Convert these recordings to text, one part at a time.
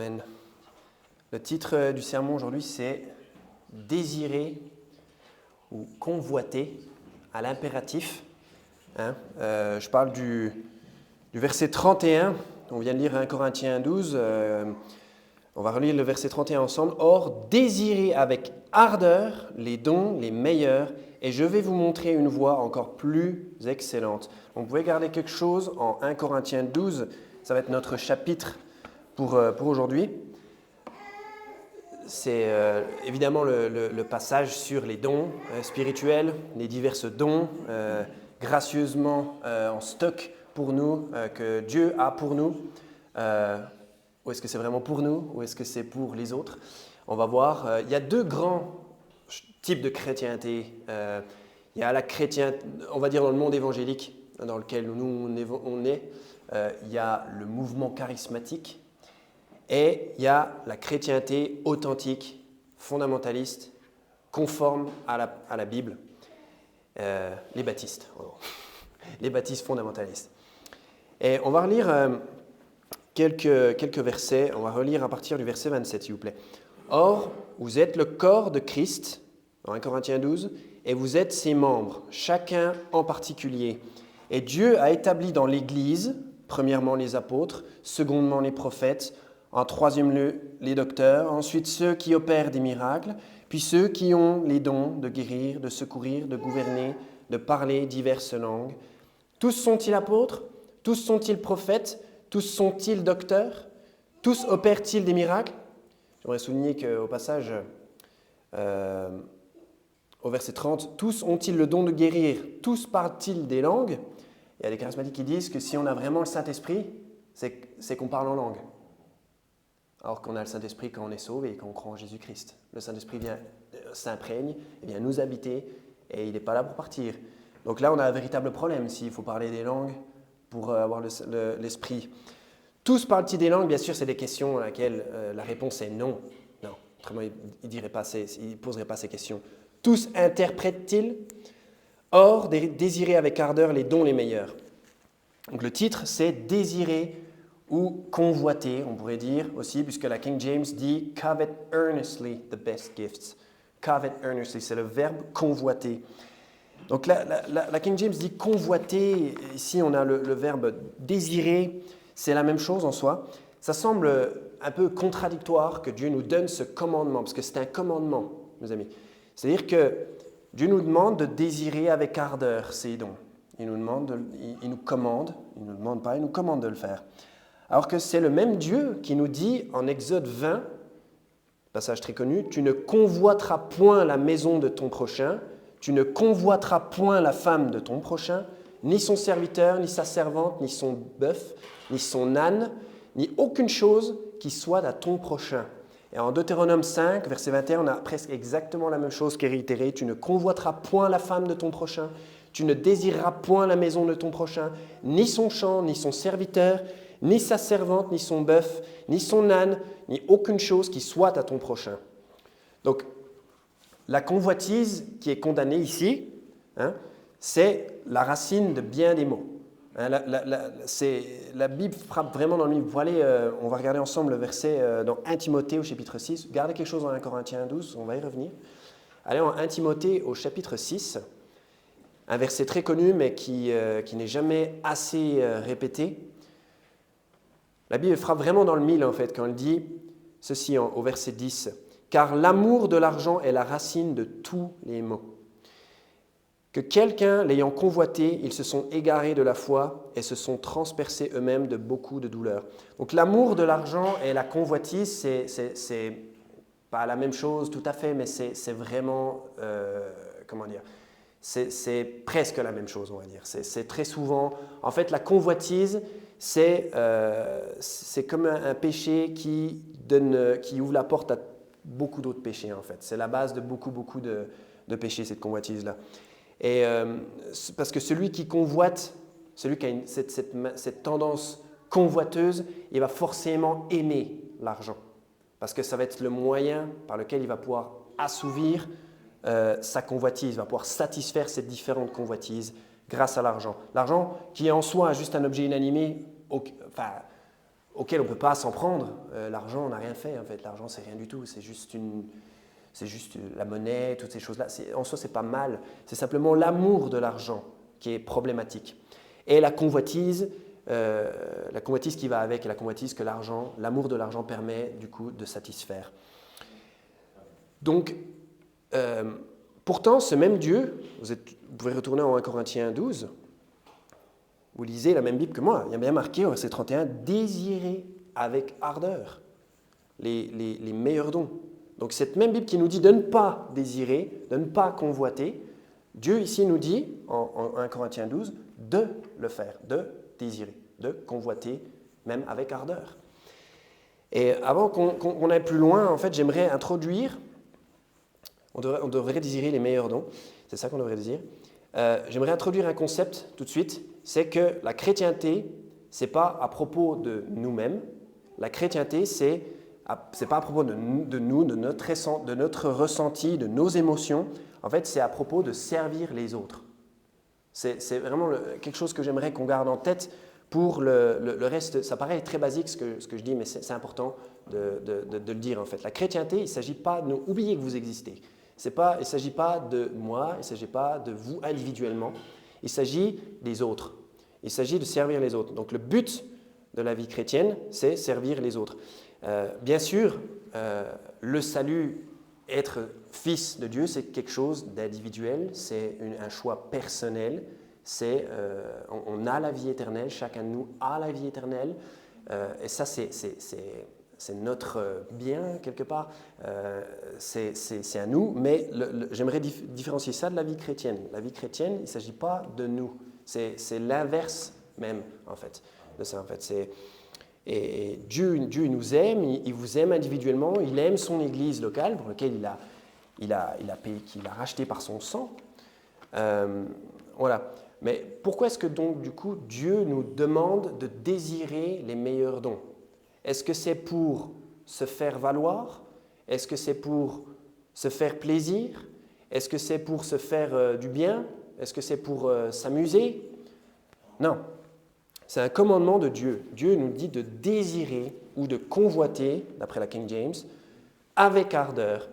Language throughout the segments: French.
Amen. Le titre du sermon aujourd'hui, c'est « Désirer » ou « Convoiter » à l'impératif. Je parle du verset 31. On vient de lire 1 Corinthiens 12. On va relire le verset 31 ensemble. « Or, désirez avec ardeur les dons les meilleurs, et je vais vous montrer une voie encore plus excellente. » On pouvait garder quelque chose en 1 Corinthiens 12. Ça va être notre chapitre pour aujourd'hui. C'est évidemment le passage sur les dons spirituels, les divers dons gracieusement en stock pour nous, que Dieu a pour nous. Ou est-ce que c'est vraiment pour nous, ou est-ce que c'est pour les autres? On va voir. Il y a deux grands types de chrétienté. Il y a la chrétienté, on va dire dans le monde évangélique, dans lequel nous on est. Il y a le mouvement charismatique. Et il y a la chrétienté authentique, fondamentaliste, conforme à la Bible, les baptistes. Les baptistes fondamentalistes. Et on va relire quelques versets. On va relire à partir du verset 27, s'il vous plaît. « Or, vous êtes le corps de Christ, dans 1 Corinthiens 12, et vous êtes ses membres, chacun en particulier. Et Dieu a établi dans l'Église, premièrement les apôtres, secondement les prophètes, en troisième lieu, les docteurs, ensuite ceux qui opèrent des miracles, puis ceux qui ont les dons de guérir, de secourir, de gouverner, de parler diverses langues. Tous sont-ils apôtres? Tous sont-ils prophètes? Tous sont-ils docteurs? Tous opèrent-ils des miracles? » J'aimerais souligner qu'au passage, au verset 30, « Tous ont-ils le don de guérir? Tous parlent-ils des langues ?» Il y a des charismatiques qui disent que si on a vraiment le Saint-Esprit, c'est qu'on parle en langue. Alors qu'on a le Saint-Esprit quand on est sauvé et quand on croit en Jésus-Christ. Le Saint-Esprit s'imprègne, vient nous habiter et il n'est pas là pour partir. Donc là, on a un véritable problème s'il faut parler des langues pour avoir l'Esprit. Tous parlent-ils des langues? Bien sûr, c'est des questions à laquelle la réponse est non. Non, autrement, il ne poserait pas ces questions. Tous interprètent-ils? Or, désirer avec ardeur les dons les meilleurs. Donc le titre, c'est « Désirer » ou convoiter, on pourrait dire aussi, puisque la King James dit « covet earnestly the best gifts ». Covet earnestly, c'est le verbe convoiter. Donc la King James dit convoiter, ici on a le verbe désirer, c'est la même chose en soi. Ça semble un peu contradictoire que Dieu nous donne ce commandement, parce que c'est un commandement, mes amis. C'est-à-dire que Dieu nous demande de désirer avec ardeur ces dons. Il nous commande, il ne nous demande pas, il nous commande de le faire. Alors que c'est le même Dieu qui nous dit en Exode 20, passage très connu, « Tu ne convoiteras point la maison de ton prochain, tu ne convoiteras point la femme de ton prochain, ni son serviteur, ni sa servante, ni son bœuf, ni son âne, ni aucune chose qui soit à ton prochain. » Et en Deutéronome 5, verset 21, on a presque exactement la même chose qui est réitérée. « Tu ne convoiteras point la femme de ton prochain, tu ne désireras point la maison de ton prochain, ni son champ, ni son serviteur, ni sa servante, ni son bœuf, ni son âne, ni aucune chose qui soit à ton prochain. » Donc, la convoitise qui est condamnée ici, c'est la racine de bien des maux. La Bible frappe vraiment dans le mille. Vous pouvez aller, on va regarder ensemble le verset dans 1 Timothée au chapitre 6. Gardez quelque chose dans 1 Corinthiens 12, on va y revenir. Allez en 1 Timothée au chapitre 6, un verset très connu mais qui n'est jamais assez répété. La Bible frappe vraiment dans le mille en fait quand elle dit ceci au verset 10. « Car l'amour de l'argent est la racine de tous les maux. Que quelqu'un l'ayant convoité, ils se sont égarés de la foi et se sont transpercés eux-mêmes de beaucoup de douleurs. » Donc l'amour de l'argent et la convoitise, c'est pas la même chose tout à fait, mais c'est vraiment, comment dire, c'est presque la même chose, on va dire. C'est très souvent, en fait, la convoitise, c'est comme un péché qui ouvre la porte à beaucoup d'autres péchés, en fait. C'est la base de beaucoup de péchés, cette convoitise-là. Et parce que celui qui convoite, celui qui a cette tendance convoiteuse, il va forcément aimer l'argent. Parce que ça va être le moyen par lequel il va pouvoir assouvir sa convoitise, va pouvoir satisfaire ces différentes convoitises grâce à l'argent. L'argent qui en soi est juste un objet inanimé, auquel on ne peut pas s'en prendre. L'argent, on n'a rien fait en fait. L'argent, c'est rien du tout. C'est juste la monnaie, toutes ces choses-là. En soi, c'est pas mal. C'est simplement l'amour de l'argent qui est problématique. Et la convoitise qui va avec, et la convoitise que l'amour de l'argent permet du coup de satisfaire. Donc, pourtant, ce même Dieu, vous pouvez retourner en 1 Corinthiens 12, vous lisez la même Bible que moi, il y a bien marqué au verset 31, « Désirez avec ardeur les meilleurs dons ». Donc cette même Bible qui nous dit de ne pas désirer, de ne pas convoiter, Dieu ici nous dit, en 1 Corinthiens 12, de le faire, de désirer, de convoiter, même avec ardeur. Et avant qu'on aille plus loin, en fait, j'aimerais introduire, on devrait désirer les meilleurs dons, c'est ça qu'on devrait désirer. J'aimerais introduire un concept tout de suite, c'est que la chrétienté, ce n'est pas à propos de nous-mêmes, la chrétienté, c'est pas à propos de nous, de notre ressenti, de nos émotions. En fait, c'est à propos de servir les autres. C'est vraiment quelque chose que j'aimerais qu'on garde en tête pour le reste. Ça paraît très basique ce que je dis, mais c'est important de le dire en fait. La chrétienté, il ne s'agit pas de oublier que vous existez. Il ne s'agit pas de moi, il ne s'agit pas de vous individuellement. Il s'agit des autres. Il s'agit de servir les autres. Donc le but de la vie chrétienne, c'est servir les autres. Bien sûr, le salut, être fils de Dieu, c'est quelque chose d'individuel, c'est un choix personnel, on a la vie éternelle, chacun de nous a la vie éternelle, et ça c'est notre bien quelque part, c'est à nous, mais j'aimerais différencier ça de la vie chrétienne. La vie chrétienne, il ne s'agit pas de nous, c'est l'inverse même en fait de ça en fait. Et Dieu nous aime, il vous aime individuellement, il aime son église locale pour laquelle il a payé, qu'il a racheté par son sang. Voilà. Mais pourquoi est-ce que donc du coup Dieu nous demande de désirer les meilleurs dons? Est-ce que c'est pour se faire valoir? Est-ce que c'est pour se faire plaisir? Est-ce que c'est pour se faire du bien? Est-ce que c'est pour s'amuser? Non. C'est un commandement de Dieu. Dieu nous dit de désirer ou de convoiter, d'après la King James, avec ardeur.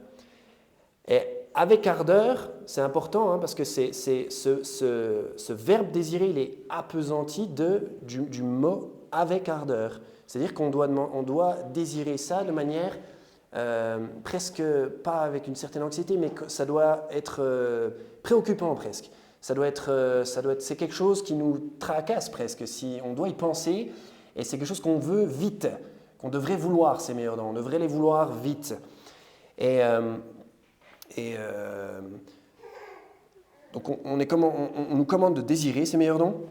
Et avec ardeur, c'est important parce que ce verbe désirer, il est appesanti du mot avec ardeur. C'est-à-dire qu'on doit désirer ça de manière presque, pas avec une certaine anxiété, mais ça doit être préoccupant presque. C'est quelque chose qui nous tracasse presque, si on doit y penser, et c'est quelque chose qu'on veut vite, qu'on devrait vouloir ces meilleurs dons, on devrait les vouloir vite. Donc on nous commande de désirer ces meilleurs dons,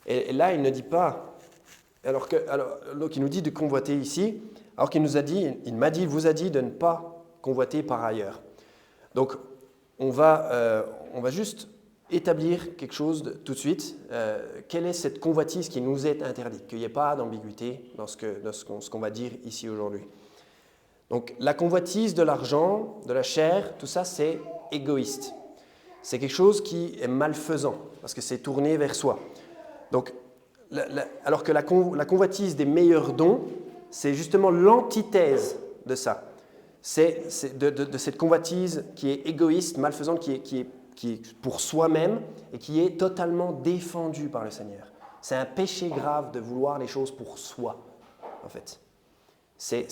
et là il ne dit pas, donc il nous dit de convoiter ici, alors qu'il vous a dit de ne pas convoiter par ailleurs. Donc on va juste établir quelque chose tout de suite. Quelle est cette convoitise qui nous est interdite? Qu'il n'y ait pas d'ambiguïté dans ce qu'on va dire ici aujourd'hui. Donc la convoitise de l'argent, de la chair, tout ça c'est égoïste. C'est quelque chose qui est malfaisant parce que c'est tourné vers soi. Donc, alors que la convoitise des meilleurs dons, c'est justement l'antithèse de ça. C'est de cette convoitise qui est égoïste, malfaisante, qui est pour soi-même et qui est totalement défendue par le Seigneur. C'est un péché grave de vouloir les choses pour soi, en fait. C'est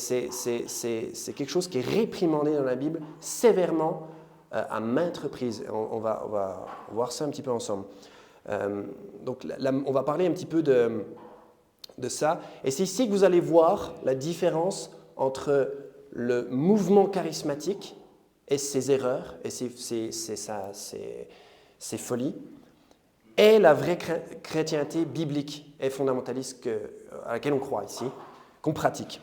quelque chose qui est réprimandé dans la Bible sévèrement à maintes reprises. On va voir ça un petit peu ensemble. Donc, on va parler un petit peu de ça. Et c'est ici que vous allez voir la différence entre le mouvement charismatique et ses erreurs et ses folies, et la vraie chrétienté biblique et fondamentaliste à laquelle on croit ici, qu'on pratique.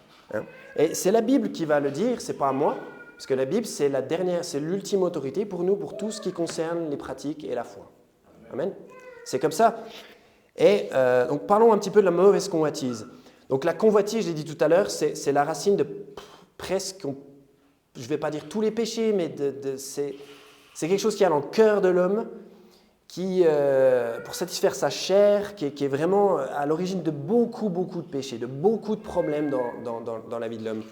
Et c'est la Bible qui va le dire, c'est pas moi, parce que la Bible c'est l'ultime autorité pour nous, pour tout ce qui concerne les pratiques et la foi. Amen. C'est comme ça. Et donc parlons un petit peu de la mauvaise convoitise. Donc la convoitise, je l'ai dit tout à l'heure, c'est la racine de presque, je ne vais pas dire tous les péchés, mais c'est quelque chose qui a dans le cœur de l'homme, pour satisfaire sa chair, qui est vraiment à l'origine de beaucoup de péchés, de beaucoup de problèmes dans la vie de l'homme.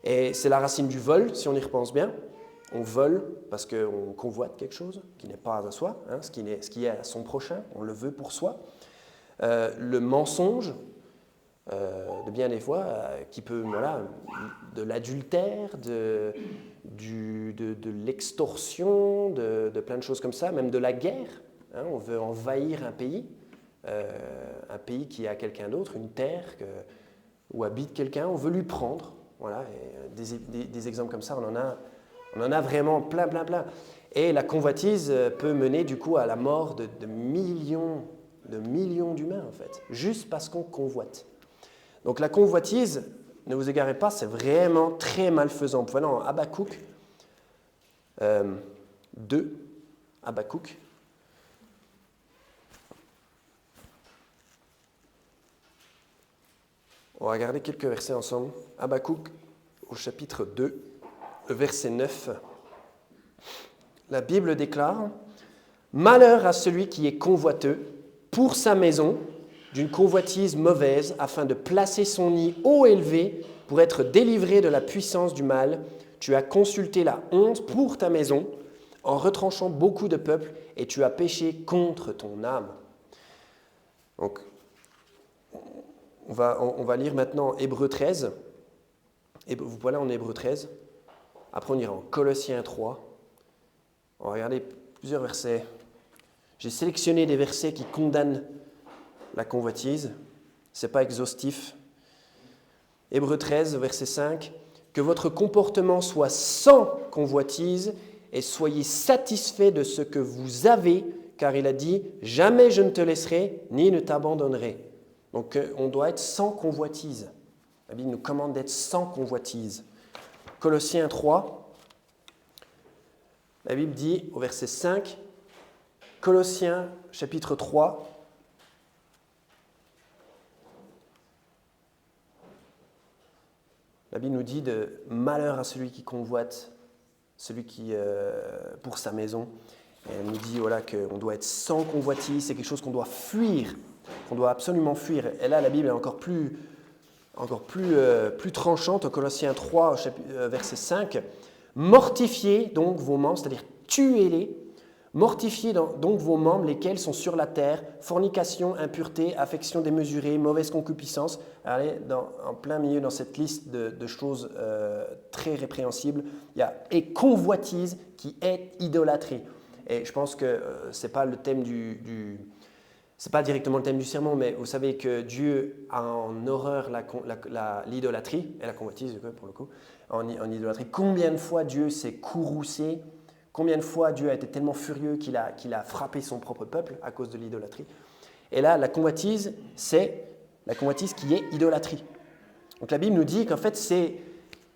Et c'est la racine du vol, si on y repense bien. On vole parce qu'on convoite quelque chose qui n'est pas à soi, hein, ce qui est à son prochain, on le veut pour soi. Le mensonge, de bien des fois, qui peut, de l'adultère, de l'extorsion, de plein de choses comme ça, même de la guerre. Hein, on veut envahir un pays qui a quelqu'un d'autre, une terre où habite quelqu'un, on veut lui prendre. Voilà, et des exemples comme ça, on en a vraiment plein. Et la convoitise peut mener du coup à la mort de millions d'humains en fait, juste parce qu'on convoite. Donc la convoitise, ne vous égarez pas, c'est vraiment très malfaisant. Vous pouvez aller en Habakkuk 2, Habakkuk. On va regarder quelques versets ensemble. Habakkuk au chapitre 2, verset 9. La Bible déclare « Malheur à celui qui est convoiteux pour sa maison, d'une convoitise mauvaise, afin de placer son nid haut élevé pour être délivré de la puissance du mal. Tu as consulté la honte pour ta maison, en retranchant beaucoup de peuples, et tu as péché contre ton âme. » Donc, on va lire maintenant Hébreux 13. Vous pouvez aller en Hébreux 13. Après, on ira en Colossiens 3. On va regarder plusieurs versets. J'ai sélectionné des versets qui condamnent la convoitise. Ce n'est pas exhaustif. Hébreux 13, verset 5. Que votre comportement soit sans convoitise et soyez satisfaits de ce que vous avez, car il a dit « Jamais je ne te laisserai, ni ne t'abandonnerai ». Donc, on doit être sans convoitise. La Bible nous commande d'être sans convoitise. Colossiens 3, la Bible dit au verset 5, Colossiens chapitre 3, la Bible nous dit de malheur à celui qui convoite, celui qui pour sa maison. Et elle nous dit qu'on doit être sans convoitise, c'est quelque chose qu'on doit fuir, qu'on doit absolument fuir. Et là, la Bible est encore plus tranchante, au Colossiens 3, verset 5. Mortifiez donc vos membres, c'est-à-dire tuez-les. Mortifiez donc vos membres, lesquels sont sur la terre, fornication, impureté, affection démesurée, mauvaise concupiscence. Allez, en plein milieu dans cette liste de choses très répréhensibles, il y a « et convoitise qui est idolâtrie ». Et je pense que ce n'est pas le thème c'est pas directement le thème du sermon, mais vous savez que Dieu a en horreur l'idolâtrie, et la convoitise pour le coup, en idolâtrie. Combien de fois Dieu s'est courroucé, combien de fois Dieu a été tellement furieux qu'il a frappé son propre peuple à cause de l'idolâtrie. Et là, la convoitise, c'est la convoitise qui est idolâtrie. Donc la Bible nous dit qu'en fait, c'est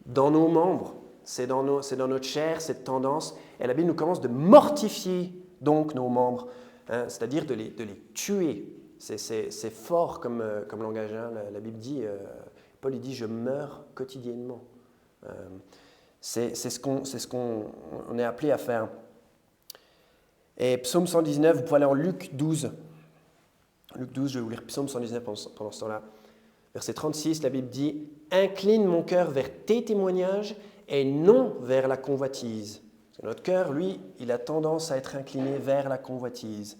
dans nos membres, c'est dans notre chair, cette tendance, et la Bible nous commence de mortifier donc nos membres, hein, c'est-à-dire de les tuer. C'est fort comme langage. Hein. La Bible dit, Paul il dit « je meurs quotidiennement ». C'est ce qu'on est appelé à faire. Et Psaume 119, vous pouvez aller en Luc 12. Luc 12, je vais vous lire Psaume 119 pendant ce temps-là. Verset 36, la Bible dit « Incline mon cœur vers tes témoignages et non vers la convoitise ». Notre cœur, lui, il a tendance à être incliné vers la convoitise.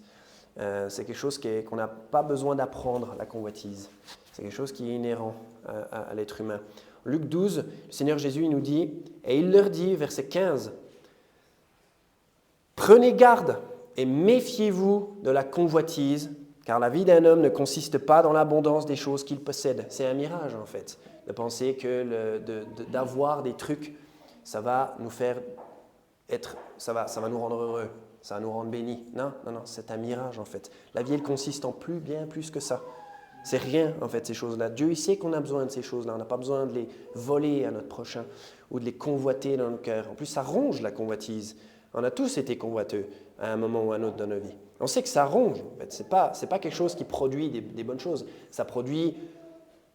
C'est quelque chose qu'on n'a pas besoin d'apprendre, la convoitise. C'est quelque chose qui est inhérent à l'être humain. Luc 12, le Seigneur Jésus il nous dit, et il leur dit, verset 15, « Prenez garde et méfiez-vous de la convoitise, car la vie d'un homme ne consiste pas dans l'abondance des choses qu'il possède. » C'est un mirage en fait, de penser que d'avoir des trucs, ça va nous faire ça va nous rendre heureux, ça va nous rendre bénis. Non, c'est un mirage en fait. La vie, elle consiste en bien plus que ça. C'est rien en fait ces choses-là. Dieu, il sait qu'on a besoin de ces choses-là. On n'a pas besoin de les voler à notre prochain ou de les convoiter dans notre cœur. En plus, ça ronge la convoitise. On a tous été convoiteux à un moment ou à un autre dans nos vies. On sait que ça ronge. En fait. C'est pas quelque chose qui produit des bonnes choses. Ça produit,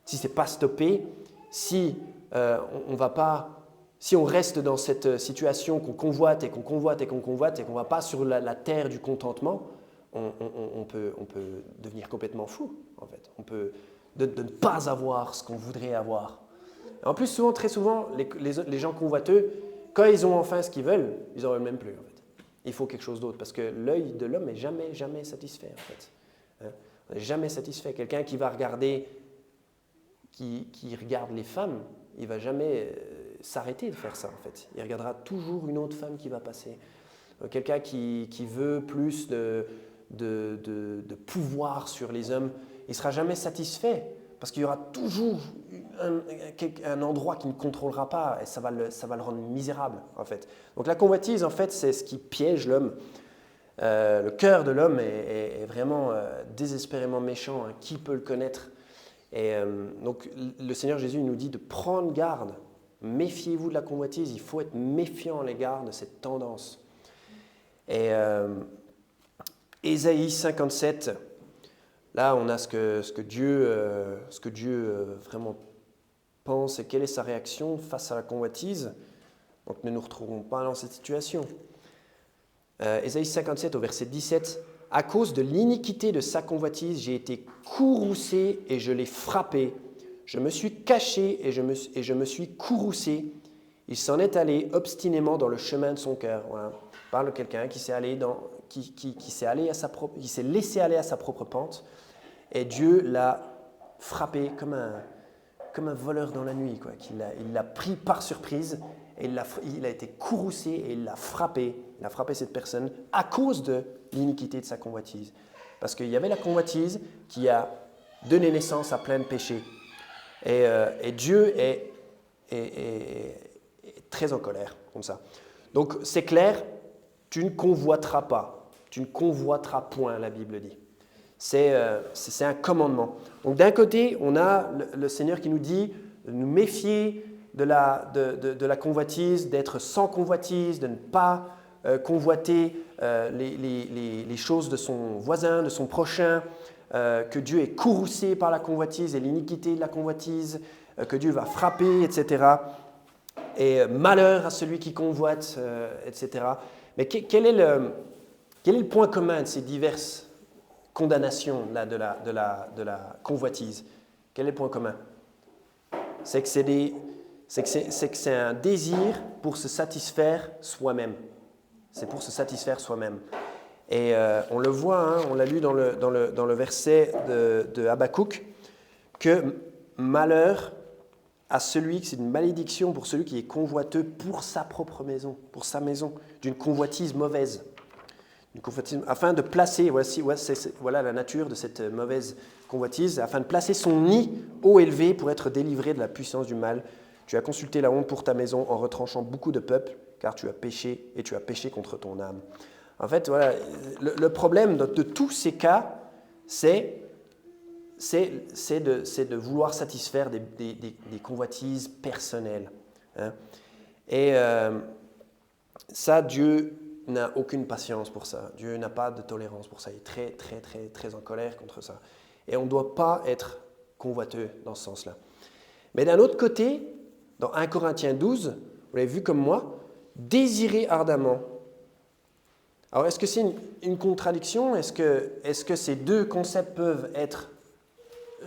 si c'est pas stoppé, si si on reste dans cette situation qu'on convoite et qu'on convoite et qu'on convoite et qu'on ne va pas sur la terre du contentement, on peut devenir complètement fou, en fait. On peut de ne pas avoir ce qu'on voudrait avoir. Et en plus, très souvent, les gens convoiteux, quand ils ont enfin ce qu'ils veulent, ils n'en veulent même plus, en fait. Il faut quelque chose d'autre, parce que l'œil de l'homme n'est jamais satisfait, en fait. Hein? On n'est jamais satisfait. Quelqu'un qui va regarder, qui regarde les femmes, il ne va jamais s'arrêter de faire ça, en fait. Il regardera toujours une autre femme qui va passer. Quelqu'un qui veut plus de pouvoir sur les hommes, il ne sera jamais satisfait parce qu'il y aura toujours un endroit qu'il ne contrôlera pas et ça va le rendre misérable, en fait. Donc la convoitise, en fait, c'est ce qui piège l'homme. Le cœur de l'homme est vraiment désespérément méchant. Hein. Qui peut le connaître? Et donc le Seigneur Jésus nous dit de prendre garde. Méfiez-vous de la convoitise. Il faut être méfiant à l'égard de cette tendance. Et Ésaïe 57, là on a ce que Dieu vraiment pense et quelle est sa réaction face à la convoitise. Donc ne nous retrouvons pas dans cette situation. Ésaïe 57 au verset 17, « À cause de l'iniquité de sa convoitise, j'ai été courroucé et je l'ai frappé. Je me suis caché et je me suis courroucé. Il s'en est allé obstinément dans le chemin de son cœur. » Voilà. Parle de quelqu'un qui s'est laissé aller à sa propre pente et Dieu l'a frappé comme un voleur dans la nuit, quoi. Il l'a pris par surprise et il a été courroucé et il l'a frappé. Il a frappé cette personne à cause de l'iniquité de sa convoitise. Parce qu'il y avait la convoitise qui a donné naissance à plein de péchés. Et Dieu est très en colère comme ça. Donc c'est clair, tu ne convoiteras pas. Tu ne convoiteras point, la Bible dit. C'est un commandement. Donc d'un côté, on a le Seigneur qui nous dit de nous méfier de la convoitise, d'être sans convoitise, de ne pas convoiter les choses de son voisin, de son prochain, que Dieu est courroucé par la convoitise et l'iniquité de la convoitise, que Dieu va frapper, etc. Et malheur à celui qui convoite, etc. Mais quel est le point commun de ces diverses condamnations là, de la convoitise? Quel est le point commun? C'est que c'est un désir pour se satisfaire soi-même. C'est pour se satisfaire soi-même. Et on le voit, hein, on l'a lu dans le verset de Habakkuk, que malheur à celui, c'est une malédiction pour celui qui est convoiteux pour sa propre maison, pour sa maison, d'une convoitise mauvaise. Une convoitise, afin de placer, voilà la nature de cette mauvaise convoitise, afin de placer son nid haut élevé pour être délivré de la puissance du mal. Tu as consulté la honte pour ta maison en retranchant beaucoup de peuples, car tu as péché et tu as péché contre ton âme. En fait, voilà, le problème de tous ces cas, c'est de vouloir satisfaire des convoitises personnelles. Hein. Et ça, Dieu n'a aucune patience pour ça. Dieu n'a pas de tolérance pour ça. Il est très, très, très, très en colère contre ça. Et on ne doit pas être convoiteux dans ce sens-là. Mais d'un autre côté, dans 1 Corinthiens 12, vous l'avez vu comme moi, désirer ardemment. Alors, est-ce que c'est une contradiction? Est-ce que ces deux concepts peuvent être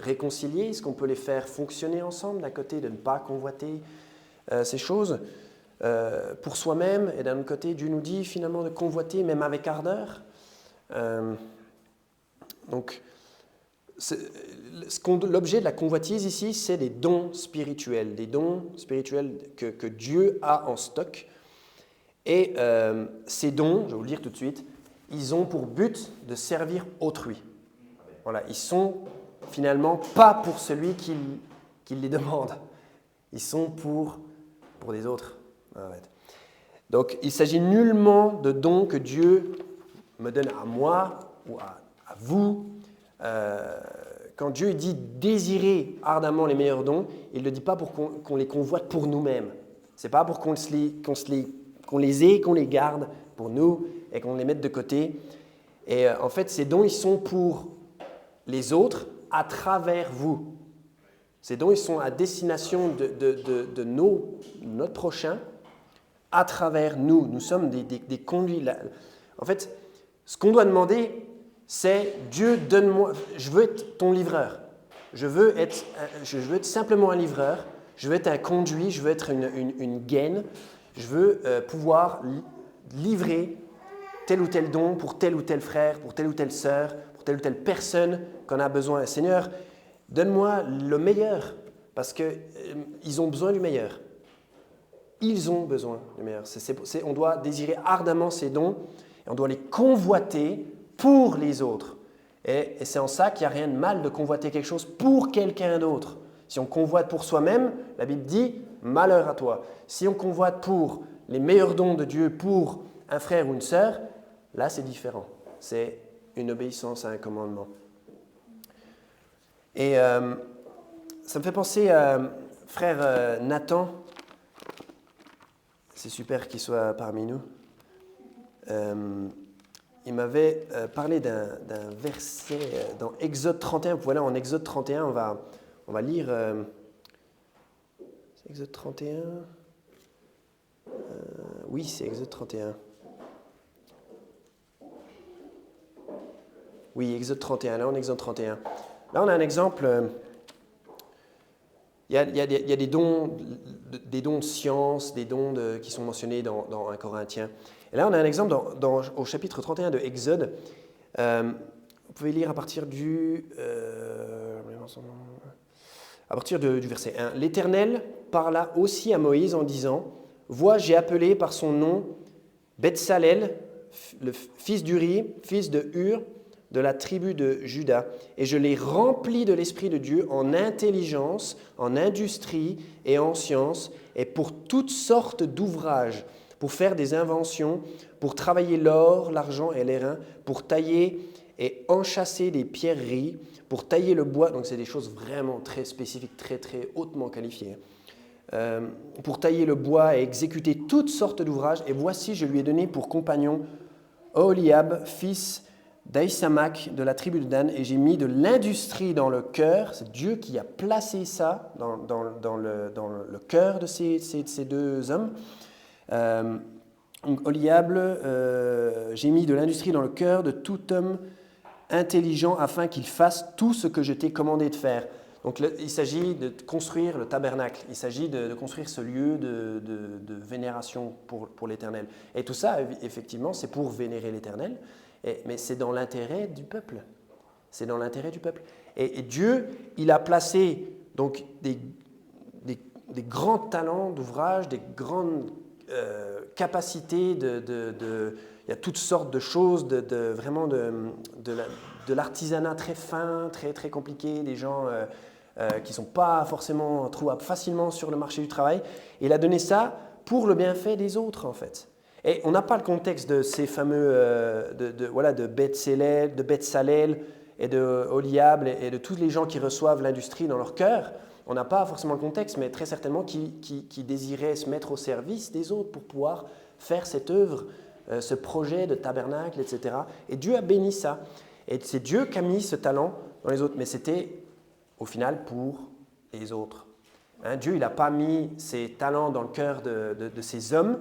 réconciliés? Est-ce qu'on peut les faire fonctionner ensemble? D'un côté, de ne pas convoiter ces choses pour soi-même, et d'un autre côté, Dieu nous dit finalement de convoiter même avec ardeur. Donc, l'objet de la convoitise ici, c'est des dons spirituels que Dieu a en stock. Et ces dons, je vais vous le dire tout de suite, ils ont pour but de servir autrui. Voilà, ils sont finalement pas pour celui qui les demande. Ils sont pour des autres. En fait. Donc, il ne s'agit nullement de dons que Dieu me donne à moi ou à vous. Quand Dieu dit désirer ardemment les meilleurs dons, il ne le dit pas pour qu'on les convoite pour nous-mêmes. Ce n'est pas pour qu'on les ait, qu'on les garde pour nous et qu'on les mette de côté. Et en fait, ces dons, ils sont pour les autres à travers vous. Ces dons, ils sont à destination de notre prochain à travers nous. Nous sommes des conduits. En fait, ce qu'on doit demander, c'est Dieu, donne-moi, je veux être ton livreur. Je veux être simplement un livreur. Je veux être un conduit. Je veux être une gaine. Je veux pouvoir livrer tel ou tel don pour tel ou tel frère, pour telle ou telle sœur, pour telle ou telle personne qu'on a besoin. Seigneur, donne-moi le meilleur parce qu'ils ont besoin du meilleur. Ils ont besoin du meilleur. On doit désirer ardemment ces dons et on doit les convoiter pour les autres. Et c'est en ça qu'il n'y a rien de mal de convoiter quelque chose pour quelqu'un d'autre. Si on convoite pour soi-même, la Bible dit « malheur à toi ». Si on convoite pour les meilleurs dons de Dieu pour un frère ou une sœur, là c'est différent. C'est une obéissance à un commandement. Et ça me fait penser à frère Nathan. C'est super qu'il soit parmi nous. Il m'avait parlé d'un verset dans Exode 31. Voilà, en Exode 31, on va lire c'est Exode 31. Oui, c'est Exode 31. Oui, Exode 31. Là, on est Exode 31. Là, on a un exemple. Il y a des dons de science, des dons qui sont mentionnés dans 1 Corinthiens. Et là, on a un exemple au chapitre 31 de Exode. Vous pouvez lire à partir du verset 1. « L'Éternel parla aussi à Moïse en disant « Vois, j'ai appelé par son nom Betsalel, le fils d'Uri, fils de Hur, de la tribu de Juda, et je l'ai rempli de l'Esprit de Dieu en intelligence, en industrie et en science, et pour toutes sortes d'ouvrages, pour faire des inventions, pour travailler l'or, l'argent et l'airain, pour tailler et enchâsser des pierreries, pour tailler le bois, donc c'est des choses vraiment très spécifiques, très très hautement qualifiées, pour tailler le bois et exécuter toutes sortes d'ouvrages, et voici je lui ai donné pour compagnon Oholiab, fils d'Aïsamak de la tribu de Dan, et j'ai mis de l'industrie dans le cœur, c'est Dieu qui a placé ça dans le cœur de ces deux hommes. Oholiab, j'ai mis de l'industrie dans le cœur de tout homme intelligent afin qu'il fasse tout ce que je t'ai commandé de faire. Donc il s'agit de construire le tabernacle, il s'agit de construire ce lieu de vénération pour l'Éternel. Et tout ça, effectivement, c'est pour vénérer l'Éternel, mais c'est dans l'intérêt du peuple. C'est dans l'intérêt du peuple. Et Dieu, il a placé donc des grands talents d'ouvrage, des grandes capacités il y a toutes sortes de choses, vraiment de l'artisanat très fin, très, très compliqué, des gens qui ne sont pas forcément trouvables facilement sur le marché du travail. Et il a donné ça pour le bienfait des autres, en fait. Et on n'a pas le contexte de ces fameux, de Betsalel et de Oholiab et de tous les gens qui reçoivent l'industrie dans leur cœur. On n'a pas forcément le contexte, mais très certainement qui désiraient se mettre au service des autres pour pouvoir faire cette œuvre, ce projet de tabernacle, etc. Et Dieu a béni ça. Et c'est Dieu qui a mis ce talent dans les autres, mais c'était au final pour les autres. Dieu, il n'a pas mis ses talents dans le cœur de ces hommes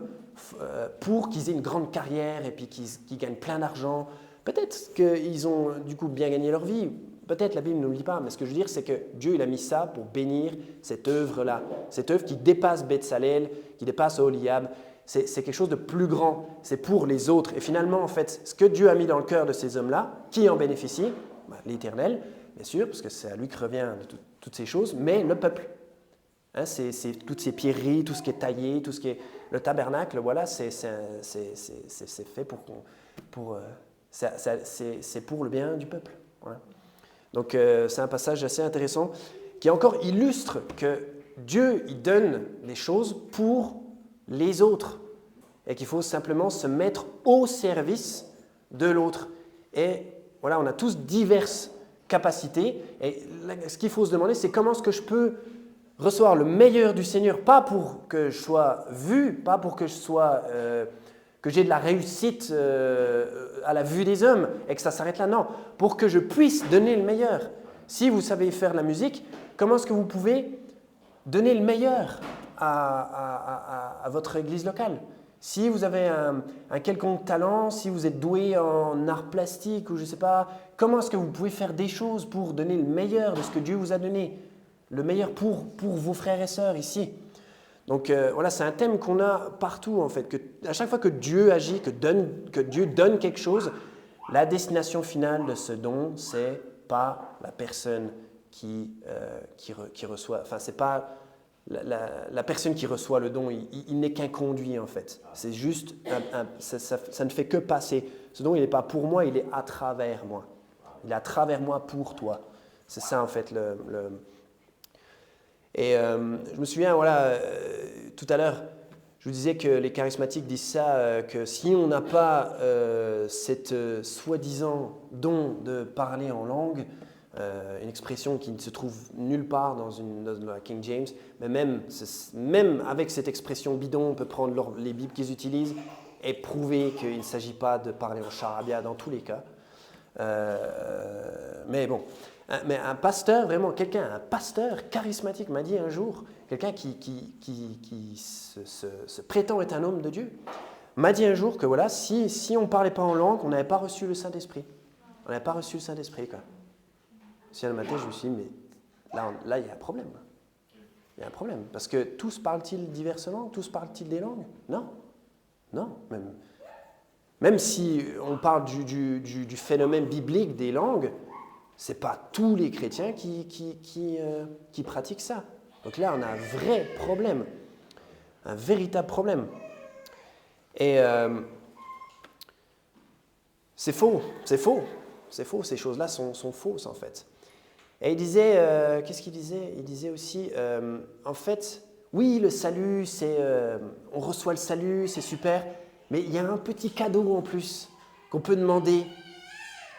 pour qu'ils aient une grande carrière et puis qu'ils gagnent plein d'argent. Peut-être qu'ils ont du coup bien gagné leur vie. Peut-être la Bible ne nous le dit pas, mais ce que je veux dire, c'est que Dieu il a mis ça pour bénir cette œuvre-là. Cette œuvre qui dépasse Betsalel, qui dépasse Oholiab. C'est quelque chose de plus grand. C'est pour les autres. Et finalement, en fait, ce que Dieu a mis dans le cœur de ces hommes-là, qui en bénéficie? L'Éternel, bien sûr, parce que c'est à lui que revient toutes ces choses, mais le peuple. C'est toutes ces pierreries, tout ce qui est taillé, tout ce qui est le tabernacle, voilà, c'est fait c'est pour le bien du peuple. Voilà. Donc c'est un passage assez intéressant qui encore illustre que Dieu il donne les choses pour les autres et qu'il faut simplement se mettre au service de l'autre. Et voilà, on a tous diverses capacités et ce qu'il faut se demander, c'est comment est-ce que je peux recevoir le meilleur du Seigneur, pas pour que je sois vu, pas pour que que j'ai de la réussite à la vue des hommes et que ça s'arrête là, non, pour que je puisse donner le meilleur. Si vous savez faire de la musique, comment est-ce que vous pouvez donner le meilleur à votre église locale? Si vous avez un quelconque talent, si vous êtes doué en art plastique ou je ne sais pas, comment est-ce que vous pouvez faire des choses pour donner le meilleur de ce que Dieu vous a donné, le meilleur pour vos frères et sœurs ici. Donc voilà, c'est un thème qu'on a partout en fait, que à chaque fois que Dieu agit, que Dieu donne quelque chose, la destination finale de ce don, c'est pas la personne qui reçoit, enfin c'est pas la personne qui reçoit le don, il n'est qu'un conduit en fait. C'est juste, ça ne fait que passer. Ce don, il n'est pas pour moi, il est à travers moi. Il est à travers moi pour toi. C'est ça en fait Et je me souviens, voilà, tout à l'heure, je vous disais que les charismatiques disent ça, que si on n'a pas cette soi-disant don de parler en langue, une expression qui ne se trouve nulle part dans la King James, mais même avec cette expression bidon, on peut prendre les Bibles qu'ils utilisent et prouver qu'il ne s'agit pas de parler en charabia dans tous les cas. Mais bon, mais un pasteur, vraiment un pasteur charismatique m'a dit un jour, quelqu'un qui se prétend être un homme de Dieu, m'a dit un jour que voilà, si on ne parlait pas en langue, on n'avait pas reçu le Saint-Esprit. On n'avait pas reçu le Saint-Esprit, quoi. Si le matin, je me suis dit, mais là, il y a un problème. Il y a un problème. Parce que tous parlent-ils diverses langues? Tous parlent-ils des langues? Non. Non. Même si on parle du phénomène biblique des langues, ce n'est pas tous les chrétiens qui pratiquent ça. Donc là, on a un vrai problème. Un véritable problème. Et c'est faux. C'est faux. C'est faux. Ces choses-là sont fausses, en fait. Et il disait, qu'est-ce qu'il disait? Il disait aussi, en fait, oui, le salut, on reçoit le salut, c'est super, mais il y a un petit cadeau en plus qu'on peut demander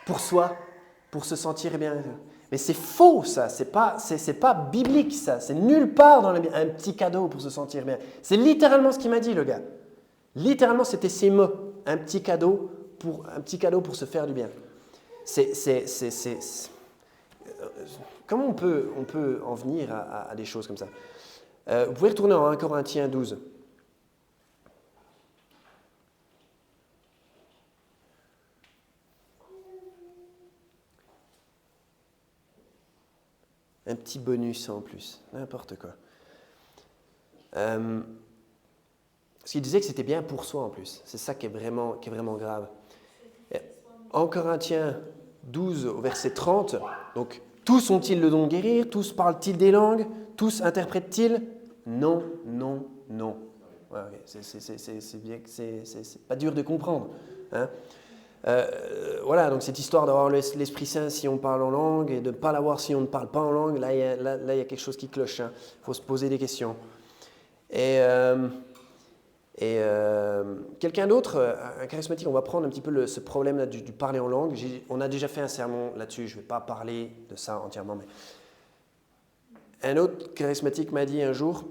pour soi, pour se sentir bien. Mais c'est faux, ça, c'est pas biblique, ça, c'est nulle part dans la Bible, un petit cadeau pour se sentir bien. C'est littéralement ce qu'il m'a dit, le gars. Littéralement, c'était ces mots, un petit cadeau pour se faire du bien. Comment on peut en venir à des choses comme ça? Vous pouvez retourner en 1 Corinthiens 12. Un petit bonus en plus, n'importe quoi. Parce qu'il disait que c'était bien pour soi en plus. C'est ça qui est vraiment grave. En Corinthiens 12, au verset 30, donc tous ont-ils le don de guérir? Tous parlent-ils des langues? Tous interprètent-ils? Non, non, non. Ouais, okay. C'est pas dur de comprendre. Hein? Voilà, donc cette histoire d'avoir l'Esprit Saint si on parle en langue et de ne pas l'avoir si on ne parle pas en langue, là, il y a quelque chose qui cloche. Hein. Faut se poser des questions. Et quelqu'un d'autre, un charismatique, on va prendre un petit peu ce problème-là du parler en langue. On a déjà fait un sermon là-dessus, je ne vais pas parler de ça entièrement. Mais un autre charismatique m'a dit un jour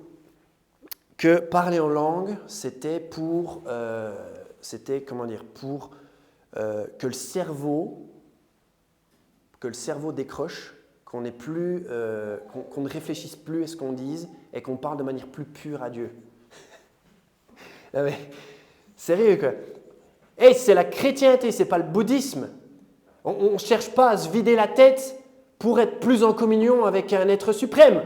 que parler en langue, c'était pour que le cerveau décroche, qu'on ne réfléchisse plus à ce qu'on dise et qu'on parle de manière plus pure à Dieu. Non mais, sérieux quoi. Et c'est la chrétienté, c'est pas le bouddhisme. On ne cherche pas à se vider la tête pour être plus en communion avec un être suprême.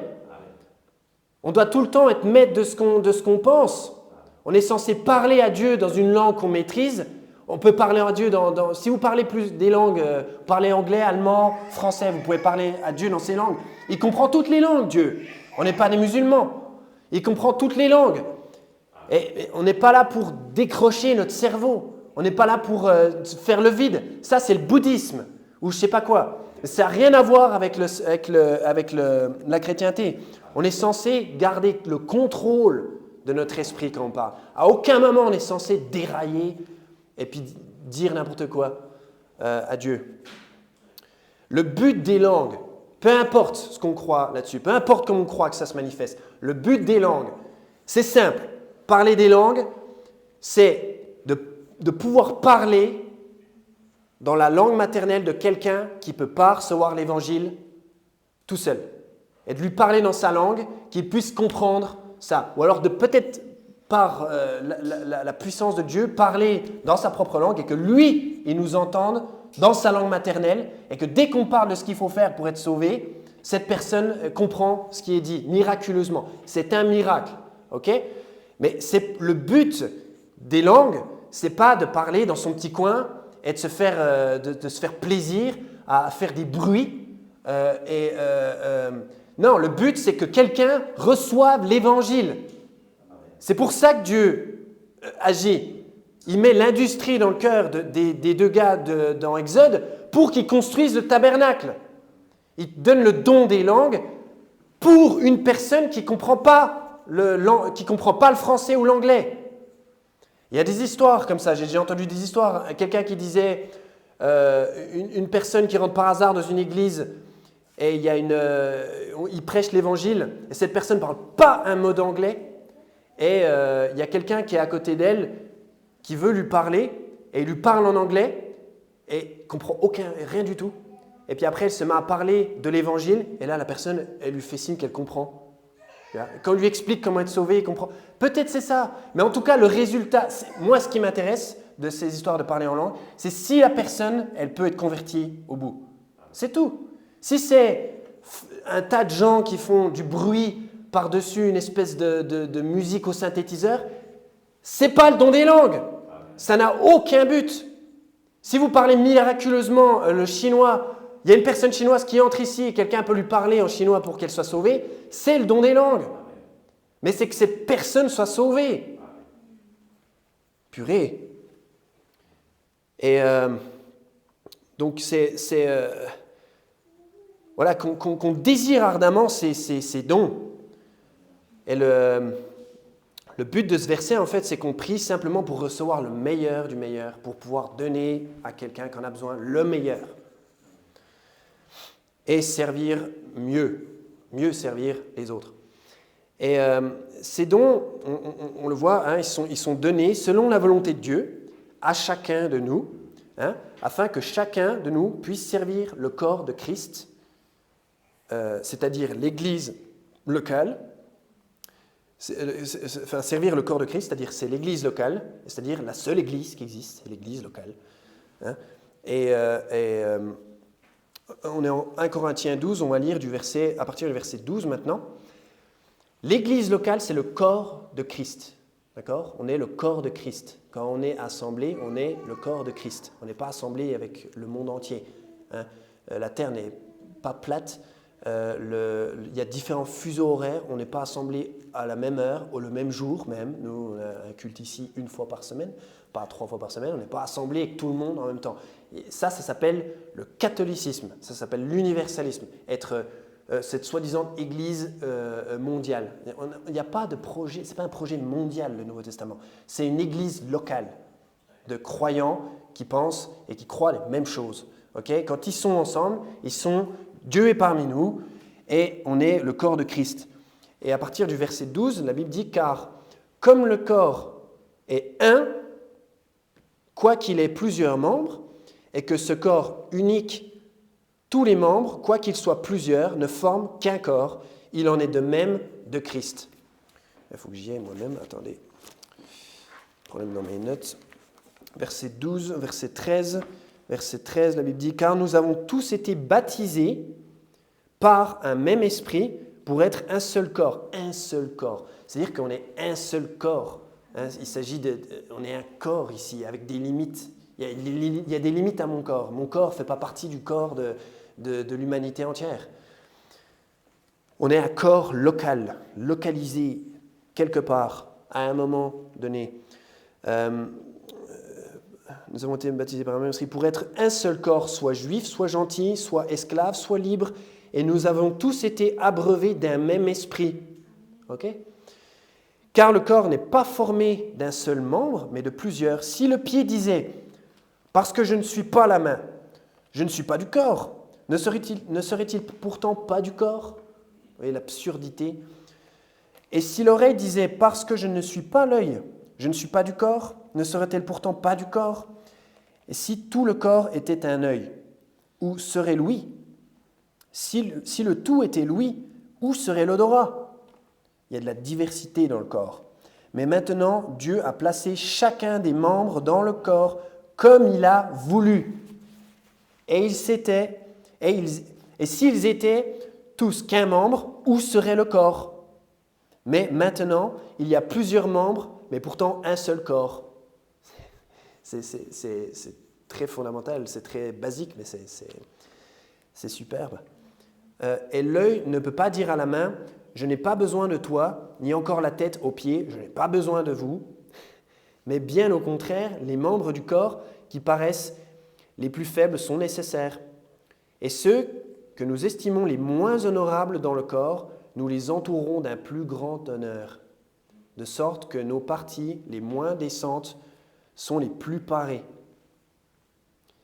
On doit tout le temps être maître de ce qu'on pense. On est censé parler à Dieu dans une langue qu'on maîtrise. On peut parler à Dieu si vous parlez plus des langues, parlez anglais, allemand, français, vous pouvez parler à Dieu dans ces langues. Il comprend toutes les langues, Dieu. On n'est pas des musulmans. Il comprend toutes les langues. Et on n'est pas là pour décrocher notre cerveau. On n'est pas là pour faire le vide. Ça, c'est le bouddhisme ou je ne sais pas quoi. Ça n'a rien à voir avec la chrétienté. On est censé garder le contrôle de notre esprit quand on parle. À aucun moment, on est censé dérailler et puis dire n'importe quoi à Dieu. Le but des langues, peu importe ce qu'on croit là-dessus, peu importe comment on croit que ça se manifeste, le but des langues, c'est simple. Parler des langues, c'est de pouvoir parler dans la langue maternelle de quelqu'un qui ne peut pas recevoir l'évangile tout seul. Et de lui parler dans sa langue, qu'il puisse comprendre ça. Ou alors de peut-être par la puissance de Dieu, parler dans sa propre langue et que lui, il nous entende dans sa langue maternelle et que dès qu'on parle de ce qu'il faut faire pour être sauvé, cette personne comprend ce qui est dit miraculeusement. C'est un miracle, ok? Mais le but des langues, c'est pas de parler dans son petit coin et de se faire plaisir à faire des bruits. Non, le but, c'est que quelqu'un reçoive l'évangile. C'est pour ça que Dieu agit. Il met l'industrie dans le cœur des deux gars dans Exode pour qu'ils construisent le tabernacle. Il donne le don des langues pour une personne qui ne comprend pas le français ou l'anglais. Il y a des histoires comme ça. J'ai déjà entendu des histoires. Quelqu'un qui disait, une personne qui rentre par hasard dans une église et il prêche l'évangile et cette personne ne parle pas un mot d'anglais et il y a quelqu'un qui est à côté d'elle qui veut lui parler et il lui parle en anglais et ne comprend rien du tout. Et puis après, elle se met à parler de l'évangile et là, la personne, elle lui fait signe qu'elle comprend. Quand on lui explique comment être sauvé, il comprend. Peut-être c'est ça, mais en tout cas, le résultat, moi, ce qui m'intéresse de ces histoires de parler en langue, c'est si la personne, elle peut être convertie au bout. C'est tout. Si c'est un tas de gens qui font du bruit par-dessus une espèce de musique au synthétiseur, c'est pas le don des langues. Ça n'a aucun but. Si vous parlez miraculeusement le chinois, il y a une personne chinoise qui entre ici et quelqu'un peut lui parler en chinois pour qu'elle soit sauvée, c'est le don des langues. Mais c'est que cette personne soit sauvée. Purée. Et donc voilà, qu'on désire ardemment ces dons. Et le but de ce verset, en fait, c'est qu'on prie simplement pour recevoir le meilleur du meilleur, pour pouvoir donner à quelqu'un qui en a besoin le meilleur. Et servir mieux servir les autres. Et ces dons, on le voit, hein, ils sont donnés selon la volonté de Dieu à chacun de nous, hein, afin que chacun de nous puisse servir le corps de Christ, c'est-à-dire l'Église locale, servir le corps de Christ, c'est-à-dire c'est l'Église locale, c'est-à-dire la seule Église qui existe, c'est l'Église locale. Hein, on est en 1 Corinthiens 12, on va lire à partir du verset 12 maintenant. L'Église locale, c'est le corps de Christ. D'accord ? On est le corps de Christ. Quand on est assemblé, on est le corps de Christ. On n'est pas assemblé avec le monde entier. Hein. La terre n'est pas plate. Il y a différents fuseaux horaires. On n'est pas assemblé à la même heure, ou le même jour même. Nous, on a un culte ici une fois par semaine, pas 3 fois par semaine. On n'est pas assemblé avec tout le monde en même temps. Et ça s'appelle le catholicisme. Ça s'appelle l'universalisme. Être cette soi-disant Église mondiale. Il n'y a pas de projet, ce n'est pas un projet mondial, le Nouveau Testament. C'est une Église locale de croyants qui pensent et qui croient les mêmes choses. Okay ? Quand ils sont ensemble, Dieu est parmi nous et on est le corps de Christ. Et à partir du verset 12, la Bible dit « Car comme le corps est un, quoiqu'il ait plusieurs membres, et que ce corps unique, tous les membres, quoiqu'ils soient plusieurs, ne forment qu'un corps. Il en est de même de Christ. » Il faut que j'y aille moi-même. Attendez. Problème dans mes notes. Verset 12, verset 13. Verset 13, la Bible dit « Car nous avons tous été baptisés par un même esprit pour être un seul corps. » Un seul corps. C'est-à-dire qu'on est un seul corps. Hein, on est un corps ici, avec des limites. Il y a des limites à mon corps. Mon corps ne fait pas partie du corps de l'humanité entière. On est un corps local, localisé quelque part, à un moment donné. Nous avons été baptisés par un même esprit pour être un seul corps, soit juif, soit gentil, soit esclave, soit libre, et nous avons tous été abreuvés d'un même esprit. Okay ? Car le corps n'est pas formé d'un seul membre, mais de plusieurs. Si le pied disait « Parce que je ne suis pas la main, je ne suis pas du corps », ne serait-il pourtant pas du corps ? Vous voyez l'absurdité. Et si l'oreille disait « Parce que je ne suis pas l'œil, je ne suis pas du corps », ne serait-elle pourtant pas du corps ? Et si tout le corps était un œil, où serait l'ouïe ? Si le tout était l'ouïe, où serait l'odorat ? Il y a de la diversité dans le corps, Mais maintenant, Dieu a placé chacun des membres dans le corps comme il a voulu. Et s'ils étaient tous qu'un membre, où serait le corps? Mais maintenant, il y a plusieurs membres, mais pourtant un seul corps. C'est très fondamental, c'est très basique, mais c'est superbe. Et l'œil ne peut pas dire à la main, je n'ai pas besoin de toi, ni encore la tête aux pieds, je n'ai pas besoin de vous. Mais bien au contraire, les membres du corps qui paraissent les plus faibles sont nécessaires. Et ceux que nous estimons les moins honorables dans le corps, nous les entourons d'un plus grand honneur, de sorte que nos parties les moins décentes sont les plus parées.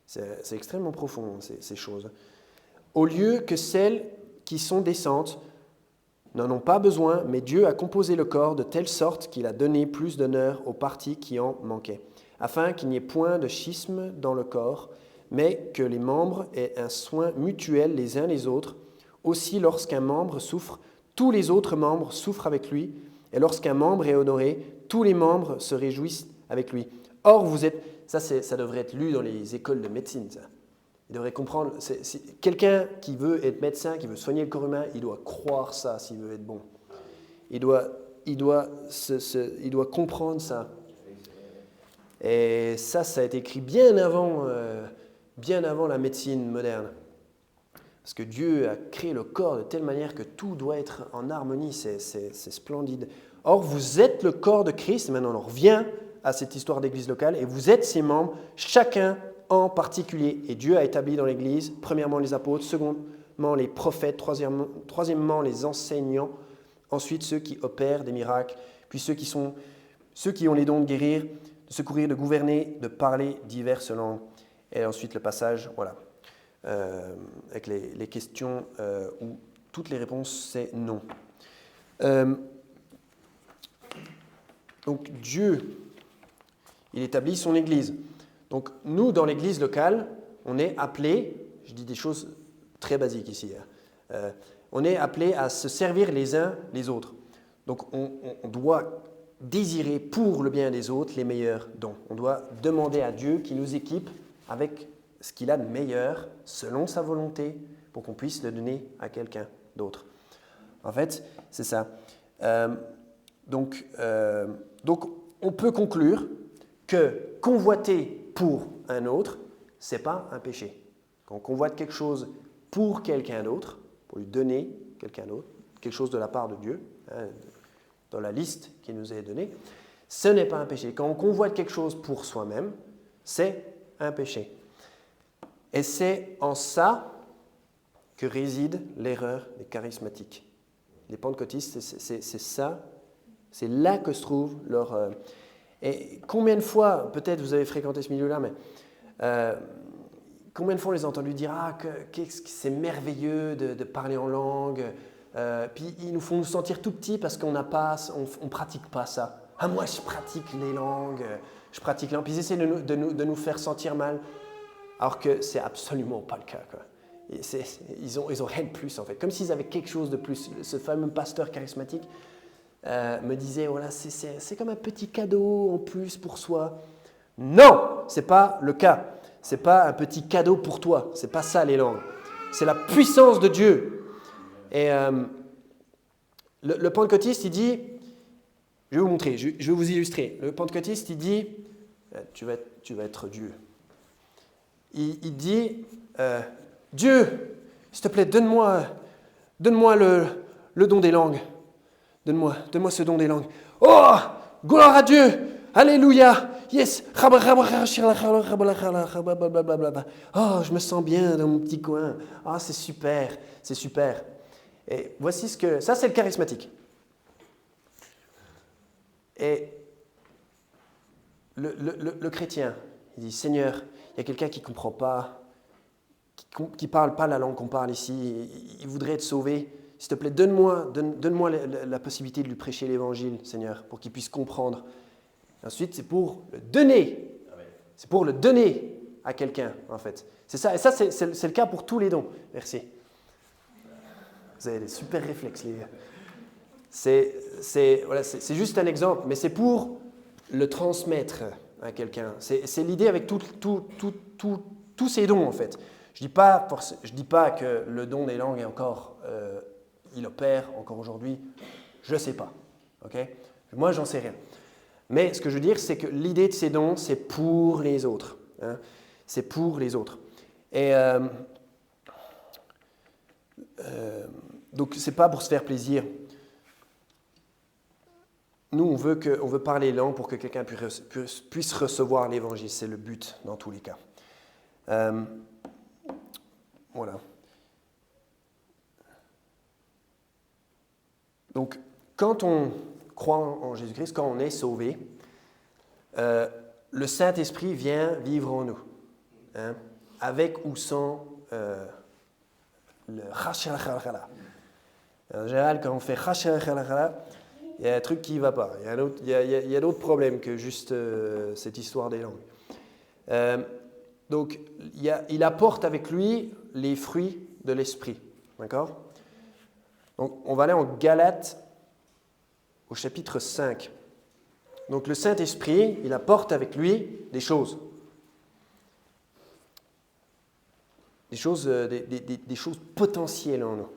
C'est extrêmement profond, ces choses. Au lieu que celles qui sont décentes n'en ont pas besoin, mais Dieu a composé le corps de telle sorte qu'il a donné plus d'honneur aux parties qui en manquaient, afin qu'il n'y ait point de schisme dans le corps, mais que les membres aient un soin mutuel les uns les autres. Aussi, lorsqu'un membre souffre, tous les autres membres souffrent avec lui, et lorsqu'un membre est honoré, tous les membres se réjouissent avec lui. Or, ça devrait être lu dans les écoles de médecine, ça. Il devrait comprendre, quelqu'un qui veut être médecin, qui veut soigner le corps humain, il doit croire ça s'il veut être bon. Il doit comprendre ça. Et ça a été écrit bien avant la médecine moderne. Parce que Dieu a créé le corps de telle manière que tout doit être en harmonie, c'est splendide. Or, vous êtes le corps de Christ, maintenant on revient à cette histoire d'église locale, et vous êtes ses membres, chacun en particulier. Et Dieu a établi dans l'Église, premièrement les apôtres, secondement les prophètes, troisièmement les enseignants, ensuite ceux qui opèrent des miracles, puis ceux qui ont les dons de guérir, de secourir, de gouverner, de parler diverses langues. Et ensuite le passage, voilà, avec les questions où toutes les réponses c'est non. Donc Dieu, il établit son Église. Donc nous, dans l'Église locale, on est appelés, je dis des choses très basiques ici, on est appelés à se servir les uns les autres. Donc on doit désirer pour le bien des autres les meilleurs dons. On doit demander à Dieu qu'il nous équipe avec ce qu'il a de meilleur, selon sa volonté, pour qu'on puisse le donner à quelqu'un d'autre. En fait, c'est ça. Donc on peut conclure que convoiter pour un autre, ce n'est pas un péché. Quand on convoite quelque chose pour quelqu'un d'autre, pour lui donner quelqu'un d'autre, quelque chose de la part de Dieu, dans la liste qui nous est donnée, ce n'est pas un péché. Quand on convoite quelque chose pour soi-même, c'est un péché. Et c'est en ça que réside l'erreur des charismatiques. Les pentecôtistes, c'est ça, c'est là que se trouve leur... Et combien de fois, peut-être vous avez fréquenté ce milieu-là, mais combien de fois on les a entendus dire que c'est merveilleux de parler en langue, puis ils nous font nous sentir tout petits parce qu'on pratique pas ça. Ah, moi je pratique les langues, puis ils essaient de nous faire sentir mal, alors que c'est absolument pas le cas, quoi. Ils ont rien de plus en fait, comme s'ils avaient quelque chose de plus. Ce fameux pasteur charismatique me disait, voilà, c'est comme un petit cadeau en plus pour soi. Non, c'est pas le cas. C'est pas un petit cadeau pour toi. C'est pas ça les langues. C'est la puissance de Dieu. Et le pentecôtiste, il dit, je vais vous montrer, je vais vous illustrer. Le pentecôtiste, il dit, tu vas être Dieu. Il dit, Dieu, s'il te plaît, donne-moi le don des langues. Donne-moi ce don des langues. Oh, gloire à Dieu, alléluia, yes. Oh, je me sens bien dans mon petit coin. Ah, c'est super. Et voici ça c'est le charismatique. Et le chrétien, il dit, Seigneur, il y a quelqu'un qui ne comprend pas, qui ne parle pas la langue qu'on parle ici, il voudrait être sauvé. S'il te plaît, donne-moi la possibilité de lui prêcher l'évangile, Seigneur, pour qu'il puisse comprendre. Et ensuite, c'est pour le donner. C'est pour le donner à quelqu'un, en fait. C'est ça. Et ça, c'est le cas pour tous les dons. Merci. Vous avez des super réflexes, les gars. c'est juste un exemple, mais c'est pour le transmettre à quelqu'un. C'est l'idée avec tous ces dons, en fait. Je dis pas que le don des langues est encore, il opère encore aujourd'hui. Je ne sais pas. Okay? Moi, j'en sais rien. Mais ce que je veux dire, c'est que l'idée de ces dons, c'est pour les autres. Hein? C'est pour les autres. Et donc, ce n'est pas pour se faire plaisir. Nous, on veut parler langue pour que quelqu'un puisse recevoir l'évangile. C'est le but dans tous les cas. Voilà. Donc, quand on croit en Jésus-Christ, quand on est sauvé, le Saint-Esprit vient vivre en nous, hein, avec ou sans le khashalakhala. En général, quand on fait khashalakhala, il y a un truc qui ne va pas. Il y a d'autres problèmes que juste cette histoire des langues. Donc, il apporte avec lui les fruits de l'Esprit. D'accord ? Donc, on va aller en Galates au chapitre 5. Donc, le Saint-Esprit, il apporte avec lui des choses. Des choses potentielles en nous.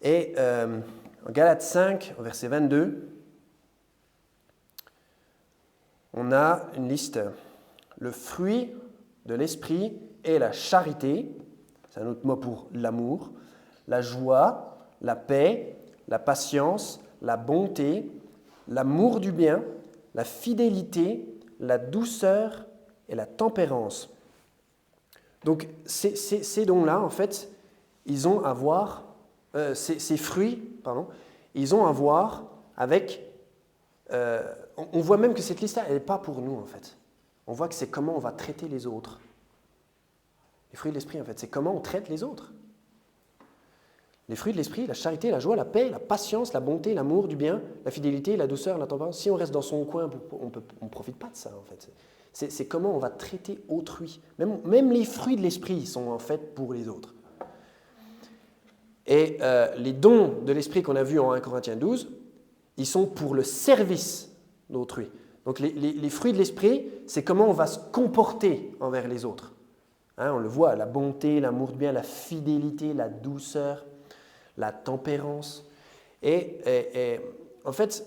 Et en Galates 5, au verset 22, on a une liste. Le fruit de l'esprit est la charité, c'est un autre mot pour l'amour, la joie, la paix, la patience, la bonté, l'amour du bien, la fidélité, la douceur et la tempérance. Donc ces dons-là, en fait, ils ont à voir, ces fruits, pardon, ils ont à voir avec... on voit même que cette liste-là, elle n'est pas pour nous, en fait. On voit que c'est comment on va traiter les autres. Les fruits de l'esprit, en fait, c'est comment on traite les autres. Les fruits de l'esprit, la charité, la joie, la paix, la patience, la bonté, l'amour du bien, la fidélité, la douceur, la tempérance. Si on reste dans son coin, on ne profite pas de ça, en fait. C'est comment on va traiter autrui. Même les fruits de l'esprit sont en fait pour les autres. Et les dons de l'esprit qu'on a vus en 1 Corinthiens 12, ils sont pour le service d'autrui. Donc les fruits de l'esprit, c'est comment on va se comporter envers les autres. Hein, on le voit, la bonté, l'amour du bien, la fidélité, la douceur, la tempérance. Et en fait,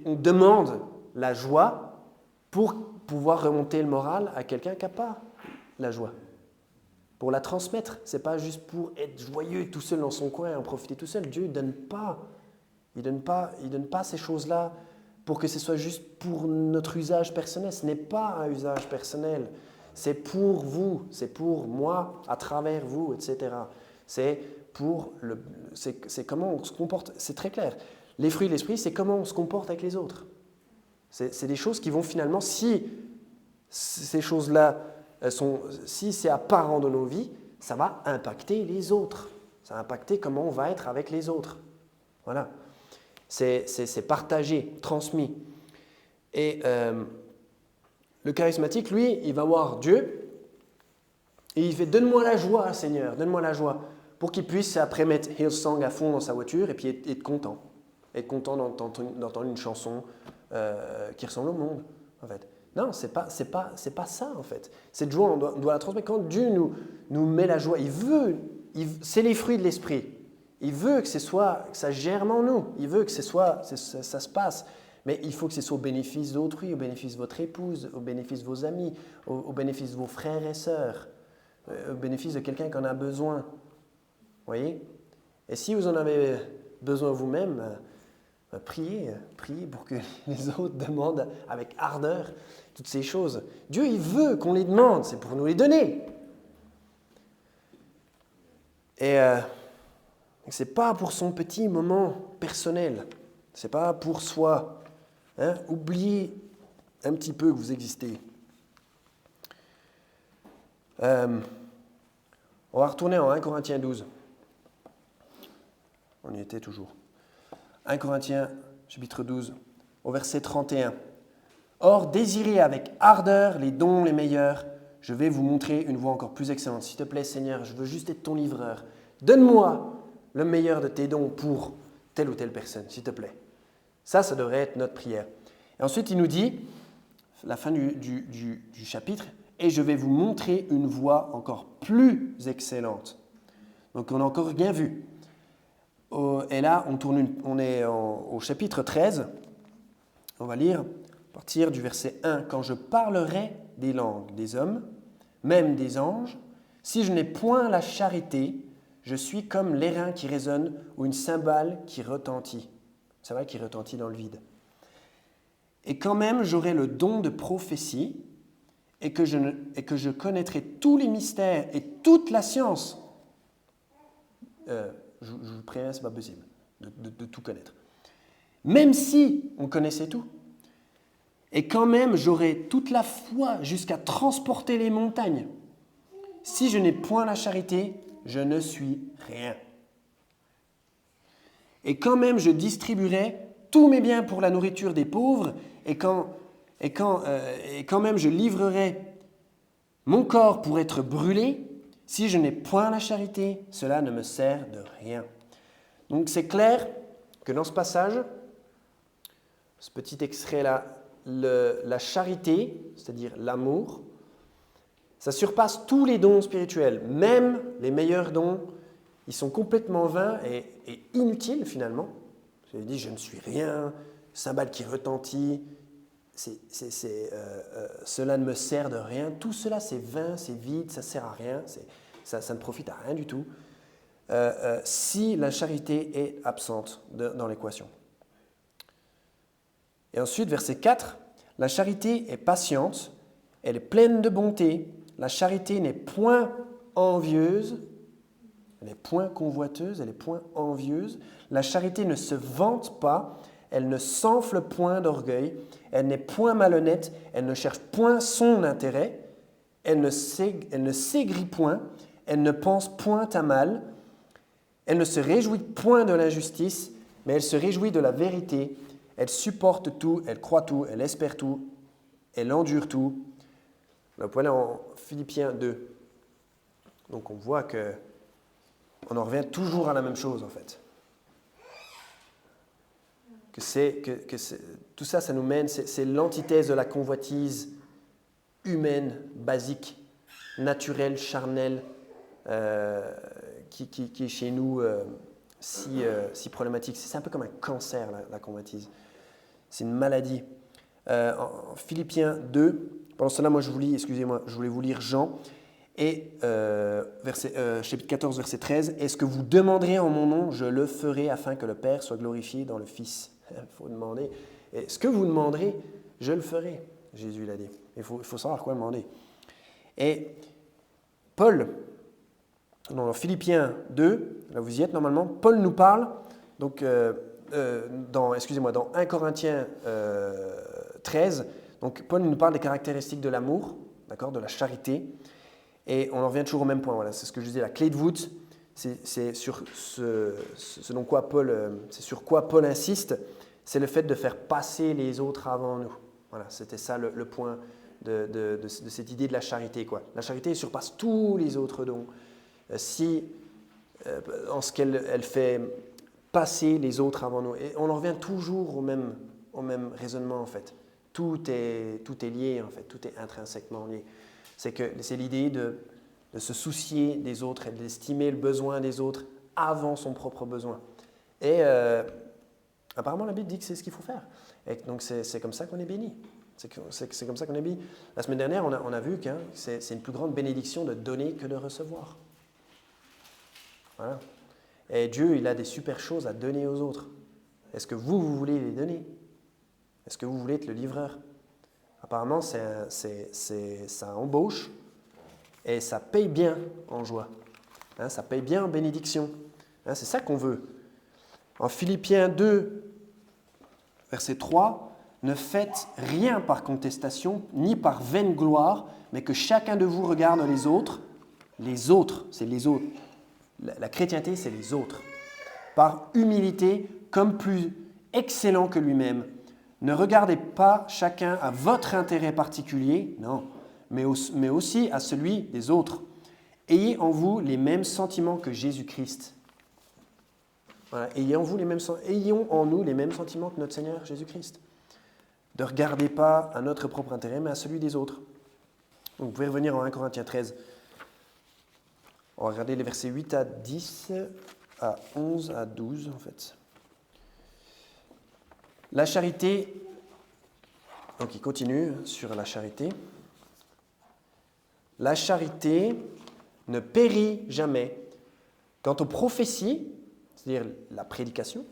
on demande la joie pour pouvoir remonter le moral à quelqu'un qui n'a pas la joie. Pour la transmettre, ce n'est pas juste pour être joyeux tout seul dans son coin et en profiter tout seul. Dieu ne donne pas. Il donne pas ces choses-là pour que ce soit juste pour notre usage personnel. Ce n'est pas un usage personnel. C'est pour vous, c'est pour moi, à travers vous, etc. C'est comment on se comporte. C'est très clair. Les fruits de l'esprit, c'est comment on se comporte avec les autres. C'est des choses qui vont finalement, si ces choses-là si c'est apparent dans nos vies, ça va impacter les autres. Ça va impacter comment on va être avec les autres. Voilà. C'est partagé, transmis. Et le charismatique, lui, il va voir Dieu et il fait « Donne-moi la joie, Seigneur, donne-moi la joie » pour qu'il puisse après mettre Hillsong à fond dans sa voiture et puis être content. Être content d'entendre une chanson qui ressemble au monde, en fait. Non, c'est pas ça, en fait. Cette joie, on doit la transmettre. Quand Dieu nous met la joie, c'est les fruits de l'esprit. Il veut que ça germe en nous. Il veut que ça se passe. Mais il faut que ce soit au bénéfice d'autrui, au bénéfice de votre épouse, au bénéfice de vos amis, au bénéfice de vos frères et sœurs, au bénéfice de quelqu'un qui en a besoin. Vous voyez ? Et si vous en avez besoin vous-même, priez pour que les autres demandent avec ardeur toutes ces choses. Dieu, il veut qu'on les demande, c'est pour nous les donner. Et ce n'est pas pour son petit moment personnel, ce n'est pas pour soi. Hein? Oubliez un petit peu que vous existez. On va retourner en 1 Corinthiens 12. On y était toujours. 1 Corinthiens, chapitre 12, au verset 31. « Or, désirez avec ardeur les dons les meilleurs. Je vais vous montrer une voie encore plus excellente. S'il te plaît, Seigneur, je veux juste être ton livreur. Donne-moi le meilleur de tes dons pour telle ou telle personne, s'il te plaît. Ça devrait être notre prière. Et ensuite, il nous dit, la fin du chapitre, « Et je vais vous montrer une voie encore plus excellente. » Donc, on n'a encore rien vu. Et là, on est au chapitre 13. On va lire à partir du verset 1. « Quand je parlerai des langues des hommes, même des anges, si je n'ai point la charité, je suis comme l'airain qui résonne ou une cymbale qui retentit. » C'est vrai qui retentit dans le vide. « Et quand même j'aurai le don de prophétie et que je connaîtrai tous les mystères et toute la science. » Je vous préviens, ce n'est pas possible de tout connaître. Même si on connaissait tout. Et quand même, j'aurai toute la foi jusqu'à transporter les montagnes. Si je n'ai point la charité, je ne suis rien. Et quand même, je distribuerai tous mes biens pour la nourriture des pauvres, et quand même je livrerai mon corps pour être brûlé, si je n'ai point la charité, cela ne me sert de rien. Donc c'est clair que dans ce passage, ce petit extrait-là, la charité, c'est-à-dire l'amour, ça surpasse tous les dons spirituels. Même les meilleurs dons, ils sont complètement vains et inutiles finalement. Je dis, je ne suis rien, cymbale qui retentit, cela ne me sert de rien. Tout cela, c'est vain, c'est vide, ça ne sert à rien, ça ne profite à rien du tout. Si la charité est absente dans l'équation. Et ensuite, verset 4, « La charité est patiente, elle est pleine de bonté, la charité n'est point envieuse, elle n'est point convoiteuse, elle n'est point envieuse, la charité ne se vante pas, elle ne s'enfle point d'orgueil, elle n'est point malhonnête, elle ne cherche point son intérêt, elle ne s'aigrit point, elle ne pense point à mal, elle ne se réjouit point de l'injustice, mais elle se réjouit de la vérité. Elle supporte tout, elle croit tout, elle espère tout, elle endure tout. Là, voilà en Philippiens 2. Donc on voit qu'on en revient toujours à la même chose en fait. Tout ça, ça nous mène, c'est l'antithèse de la convoitise humaine, basique, naturelle, charnelle, qui est chez nous si problématique. C'est un peu comme un cancer, la convoitise. C'est une maladie. En Philippiens 2, pendant cela, moi je voulais vous lire Jean, et chapitre 14, verset 13. « Est-ce que vous demanderez en mon nom, je le ferai afin que le Père soit glorifié dans le Fils. » Il faut demander. « Et ce que vous demanderez, je le ferai. » Jésus l'a dit. Il faut savoir quoi demander. Et Paul, dans Philippiens 2, là vous y êtes normalement, Paul nous parle, donc dans 1 Corinthiens 13, donc Paul nous parle des caractéristiques de l'amour, d'accord, de la charité, et on en revient toujours au même point. Voilà, c'est ce que je disais, la clé de voûte, c'est sur quoi Paul insiste, c'est le fait de faire passer les autres avant nous. Voilà, c'était ça le point de cette idée de la charité, quoi. La charité surpasse tous les autres dons. En ce qu'elle fait passer les autres avant nous. Et on en revient toujours au même raisonnement, en fait. Tout est lié, en fait. Tout est intrinsèquement lié. C'est l'idée de se soucier des autres et d'estimer le besoin des autres avant son propre besoin. Et apparemment, la Bible dit que c'est ce qu'il faut faire. Et donc, c'est comme ça qu'on est béni. C'est comme ça qu'on est béni. La semaine dernière, on a vu que c'est une plus grande bénédiction de donner que de recevoir. Voilà. Et Dieu, il a des super choses à donner aux autres. Est-ce que vous voulez les donner? Est-ce que vous voulez être le livreur? Apparemment, ça embauche et ça paye bien en joie. Ça paye bien en bénédiction. C'est ça qu'on veut. En Philippiens 2, verset 3, « Ne faites rien par contestation, ni par vaine gloire, mais que chacun de vous regarde les autres. » Les autres, c'est les autres. La chrétienté, c'est les autres. Par humilité, comme plus excellent que lui-même. Ne regardez pas chacun à votre intérêt particulier, non, mais aussi à celui des autres. Ayez en vous les mêmes sentiments que Jésus-Christ. Voilà. Ayons en nous les mêmes sentiments que notre Seigneur Jésus-Christ. Ne regardez pas à notre propre intérêt, mais à celui des autres. Donc, vous pouvez revenir en 1 Corinthiens 13. On va regarder les versets 8 à 10, à 11, à 12 en fait. La charité, donc il continue sur la charité. La charité ne périt jamais. Quant aux prophéties, c'est-à-dire la prédication,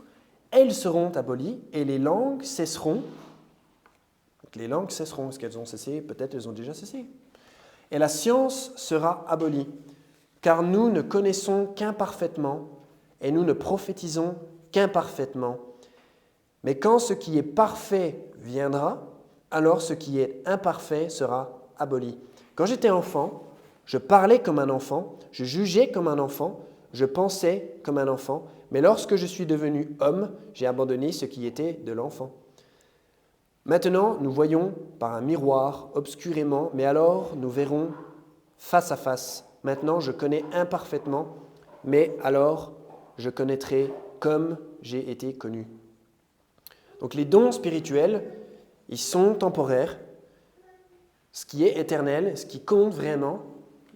elles seront abolies et les langues cesseront. Donc les langues cesseront. Est-ce qu'elles ont cessé? Peut-être elles ont déjà cessé. Et la science sera abolie, car nous ne connaissons qu'imparfaitement et nous ne prophétisons qu'imparfaitement. Mais quand ce qui est parfait viendra, alors ce qui est imparfait sera aboli. Quand j'étais enfant, je parlais comme un enfant, je jugeais comme un enfant, je pensais comme un enfant, mais lorsque je suis devenu homme, j'ai abandonné ce qui était de l'enfant. Maintenant, nous voyons par un miroir, obscurément, mais alors nous verrons face à face. Maintenant, je connais imparfaitement, mais alors je connaîtrai comme j'ai été connu. Donc les dons spirituels, ils sont temporaires. Ce qui est éternel, ce qui compte vraiment,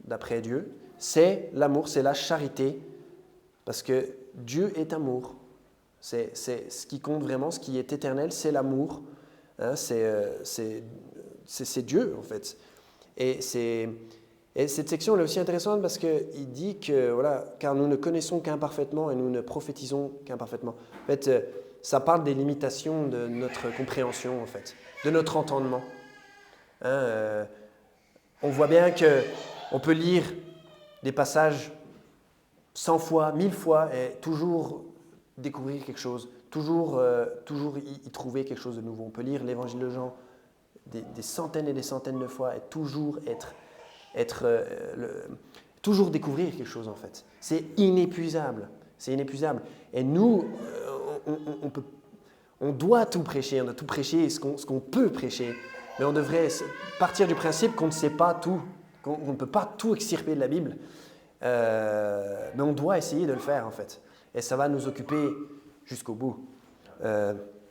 d'après Dieu, c'est l'amour, c'est la charité, parce que Dieu est amour. C'est ce qui compte vraiment, ce qui est éternel, c'est l'amour. Hein, c'est Dieu, en fait. Et cette section elle est aussi intéressante parce qu'il dit que, voilà, car nous ne connaissons qu'imparfaitement et nous ne prophétisons qu'imparfaitement. En fait, ça parle des limitations de notre compréhension, en fait, de notre entendement. Hein, on voit bien qu'on peut lire des passages 100 fois, 1000 fois et toujours découvrir quelque chose, toujours y trouver quelque chose de nouveau. On peut lire l'évangile de Jean des centaines et des centaines de fois et toujours toujours découvrir quelque chose en fait. C'est inépuisable. Et nous, on doit tout prêcher, ce qu'on peut prêcher. Mais on devrait partir du principe qu'on ne sait pas tout, qu'on ne peut pas tout extirper de la Bible. Mais on doit essayer de le faire en fait. Et ça va nous occuper jusqu'au bout.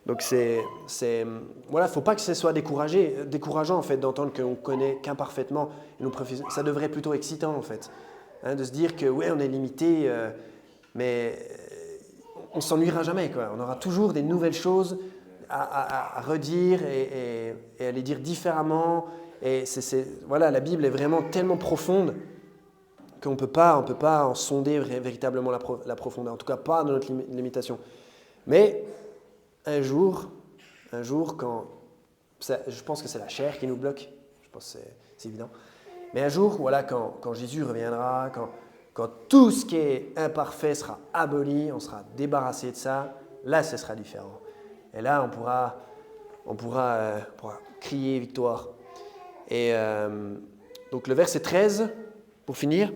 Donc voilà, faut pas que ce soit décourageant en fait d'entendre qu'on connaît qu'imparfaitement. Ça devrait être plutôt excitant en fait, hein, de se dire que ouais, on est limité, mais on s'ennuiera jamais quoi. On aura toujours des nouvelles choses à redire et à les dire différemment. Et voilà, la Bible est vraiment tellement profonde qu'on ne peut pas en sonder véritablement la profondeur, en tout cas pas dans notre limitation. Mais un jour, quand je pense que c'est la chair qui nous bloque, je pense que c'est évident, mais un jour, voilà, quand Jésus reviendra, quand tout ce qui est imparfait sera aboli, on sera débarrassé de ça, là ce sera différent. Et là on pourra crier victoire. Et donc le verset 13, pour finir.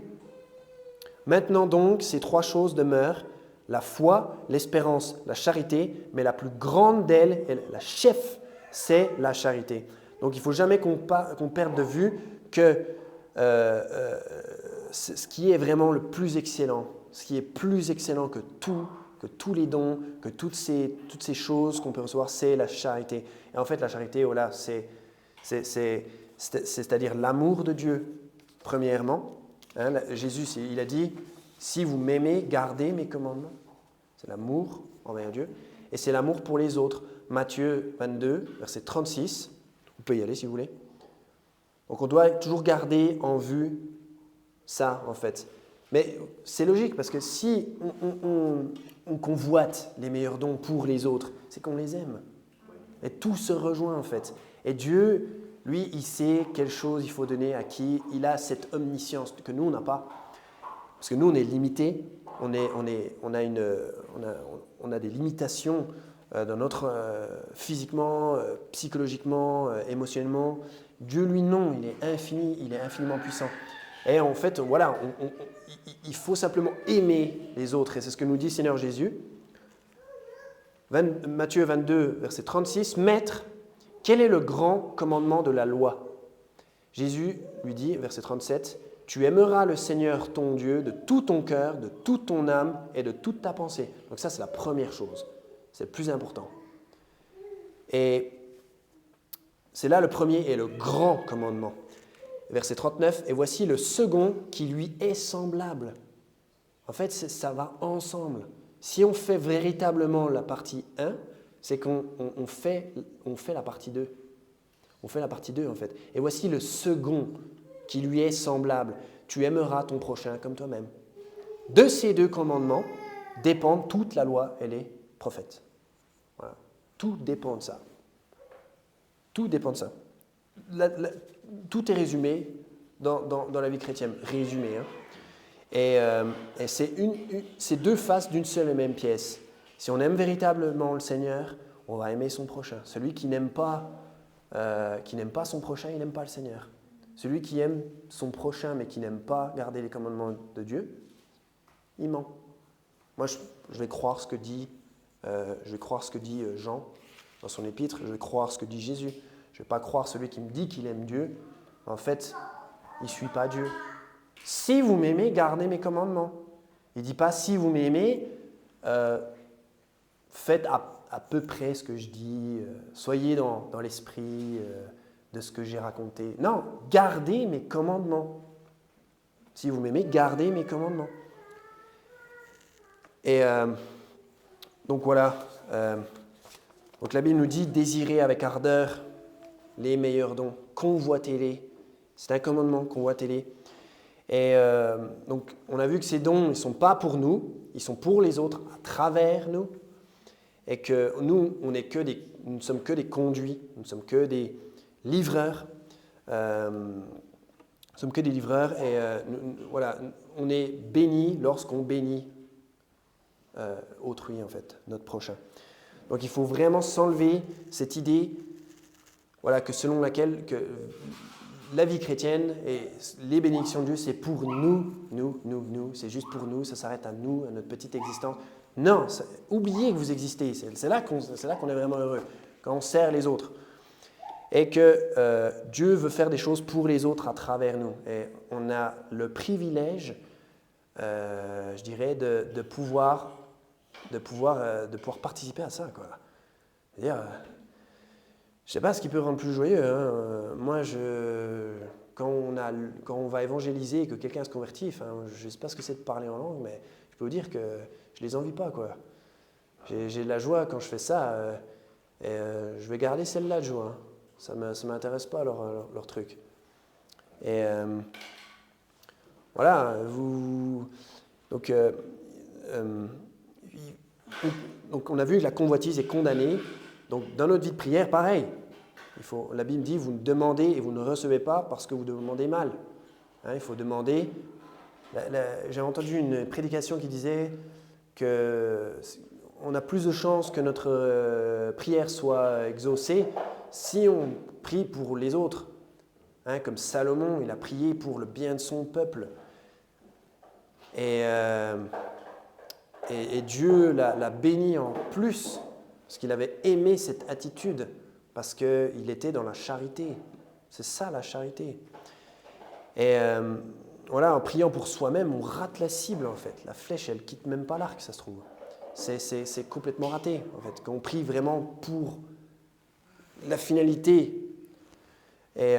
Maintenant donc, ces trois choses demeurent, la foi, l'espérance, la charité, mais la plus grande d'elles, la chef, c'est la charité. Donc il ne faut jamais qu'on perde de vue que ce qui est vraiment le plus excellent, ce qui est plus excellent que tous les dons, que toutes ces choses qu'on peut recevoir, c'est la charité. Et en fait, la charité, voilà, c'est-à-dire l'amour de Dieu, premièrement. Hein, Jésus, il a dit, si vous m'aimez, gardez mes commandements. C'est l'amour envers Dieu. Et c'est l'amour pour les autres. Matthieu 22, verset 36. Vous pouvez y aller si vous voulez. Donc on doit toujours garder en vue ça, en fait. Mais c'est logique, parce que si on convoite les meilleurs dons pour les autres, c'est qu'on les aime. Et tout se rejoint, en fait. Et Dieu, lui, il sait quelle chose il faut donner à qui. Il a cette omniscience que nous, on n'a pas. Parce que nous, on est limités. On a des limitations dans notre physiquement, psychologiquement, émotionnellement. Dieu, lui, non. Il est infini. Il est infiniment puissant. Et en fait, voilà, il faut simplement aimer les autres. Et c'est ce que nous dit Seigneur Jésus. Matthieu 22, verset 36. Maître, quel est le grand commandement de la loi? Jésus lui dit, verset 37, Tu aimeras le Seigneur ton Dieu de tout ton cœur, de toute ton âme et de toute ta pensée. Donc ça, c'est la première chose. C'est le plus important. Et c'est là le premier et le grand commandement. Verset 39, « Et voici le second qui lui est semblable. » En fait, ça va ensemble. Si on fait véritablement la partie 1, c'est qu'on fait la partie 2. On fait la partie 2 en fait. Et voici le second qui lui est semblable. Tu aimeras ton prochain comme toi-même. De ces deux commandements dépendent toute la loi et les prophètes. Voilà. Tout dépend de ça. Tout dépend de ça. Tout est résumé dans la vie chrétienne. Résumé. Hein. Et c'est deux faces d'une seule et même pièce. Si on aime véritablement le Seigneur, on va aimer son prochain. Celui qui n'aime pas son prochain, il n'aime pas le Seigneur. Celui qui aime son prochain mais qui n'aime pas garder les commandements de Dieu, il ment. Moi, je vais croire ce que dit Jean dans son épître, je vais croire ce que dit Jésus. Je ne vais pas croire celui qui me dit qu'il aime Dieu. En fait, il ne suit pas Dieu. Si vous m'aimez, gardez mes commandements. Il ne dit pas si vous m'aimez, faites à peu près ce que je dis, soyez dans l'esprit de ce que j'ai raconté. Non, gardez mes commandements. Si vous m'aimez, gardez mes commandements. Et donc voilà, donc la Bible nous dit désirez avec ardeur les meilleurs dons, convoitez-les. C'est un commandement, convoitez-les. Et donc on a vu que ces dons ne sont pas pour nous, ils sont pour les autres à travers nous. Et que nous, nous ne sommes que des conduits, nous ne sommes que des livreurs. Nous sommes que des livreurs et voilà, on est bénis lorsqu'on bénit autrui, en fait, notre prochain. Donc il faut vraiment s'enlever cette idée voilà, que selon laquelle que la vie chrétienne et les bénédictions de Dieu, c'est pour nous, c'est juste pour nous, ça s'arrête à nous, à notre petite existence. Non, oubliez que vous existez, c'est là qu'on est vraiment heureux, quand on sert les autres. Et que Dieu veut faire des choses pour les autres à travers nous. Et on a le privilège, je dirais, de pouvoir participer à ça, quoi. C'est-à-dire, je ne sais pas ce qui peut rendre plus joyeux. Hein. Moi, quand on va évangéliser et que quelqu'un se convertit, je ne sais pas ce que c'est de parler en langue, mais je peux vous dire que je ne les envie pas, quoi. J'ai de la joie quand je fais ça, et je vais garder celle-là de joie. Hein. Ça ne m'intéresse pas leur truc. Et voilà, donc on a vu que la convoitise est condamnée. Donc dans notre vie de prière, pareil. La Bible dit, vous demandez et vous ne recevez pas parce que vous demandez mal. Hein, il faut demander. J'ai entendu une prédication qui disait qu'on a plus de chances que notre prière soit exaucée si on prie pour les autres. Hein, comme Salomon, il a prié pour le bien de son peuple. Et Dieu l'a béni en plus, parce qu'il avait aimé cette attitude, parce qu'il était dans la charité. C'est ça la charité. Et voilà, en priant pour soi-même, on rate la cible en fait. La flèche, elle ne quitte même pas l'arc, ça se trouve. C'est complètement raté en fait. Quand on prie vraiment pour la finalité. Et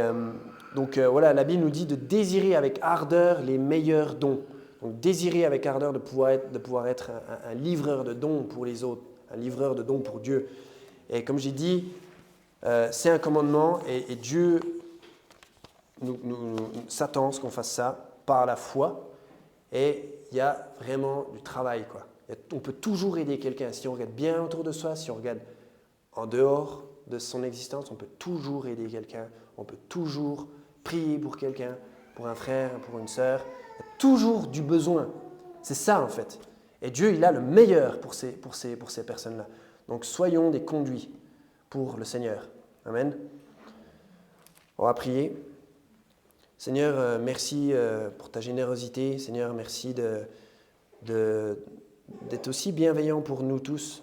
donc voilà, la Bible nous dit de désirer avec ardeur les meilleurs dons. Donc désirer avec ardeur de pouvoir être un livreur de dons pour les autres, un livreur de dons pour Dieu. Et comme j'ai dit, c'est un commandement et Dieu s'attend à ce qu'on fasse ça par la foi. Et il y a vraiment du travail, quoi. On peut toujours aider quelqu'un. Si on regarde bien autour de soi, si on regarde en dehors de son existence, on peut toujours aider quelqu'un. On peut toujours prier pour quelqu'un, pour un frère, pour une sœur. Il y a toujours du besoin. C'est ça en fait. Et Dieu, il a le meilleur pour ces personnes-là. Donc soyons des conduits pour le Seigneur. Amen. On va prier. Seigneur, merci pour ta générosité. Seigneur, merci d'être aussi bienveillant pour nous tous,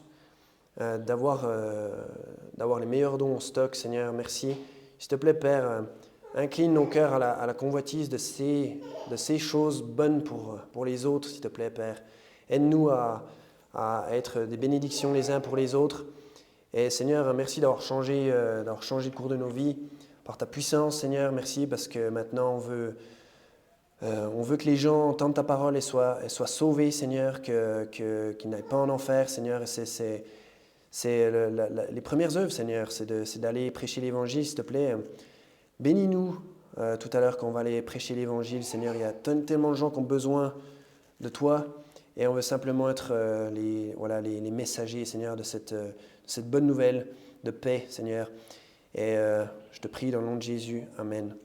d'avoir les meilleurs dons en stock. Seigneur, merci. S'il te plaît, Père, Incline nos cœurs à la convoitise de ces choses bonnes pour les autres, s'il te plaît, Père. Aide-nous à être des bénédictions les uns pour les autres. Et Seigneur, merci d'avoir changé le cours de nos vies par ta puissance, Seigneur. Merci parce que maintenant on veut que les gens entendent ta parole et soient sauvés, Seigneur, qu'ils n'aillent pas en enfer, Seigneur. Et c'est les premières œuvres, Seigneur, c'est d'aller prêcher l'Évangile, s'il te plaît. Bénis-nous tout à l'heure quand on va aller prêcher l'Évangile, Seigneur. Il y a tellement de gens qui ont besoin de toi et on veut simplement être les messagers, Seigneur, de cette bonne nouvelle de paix, Seigneur. Et je te prie dans le nom de Jésus. Amen.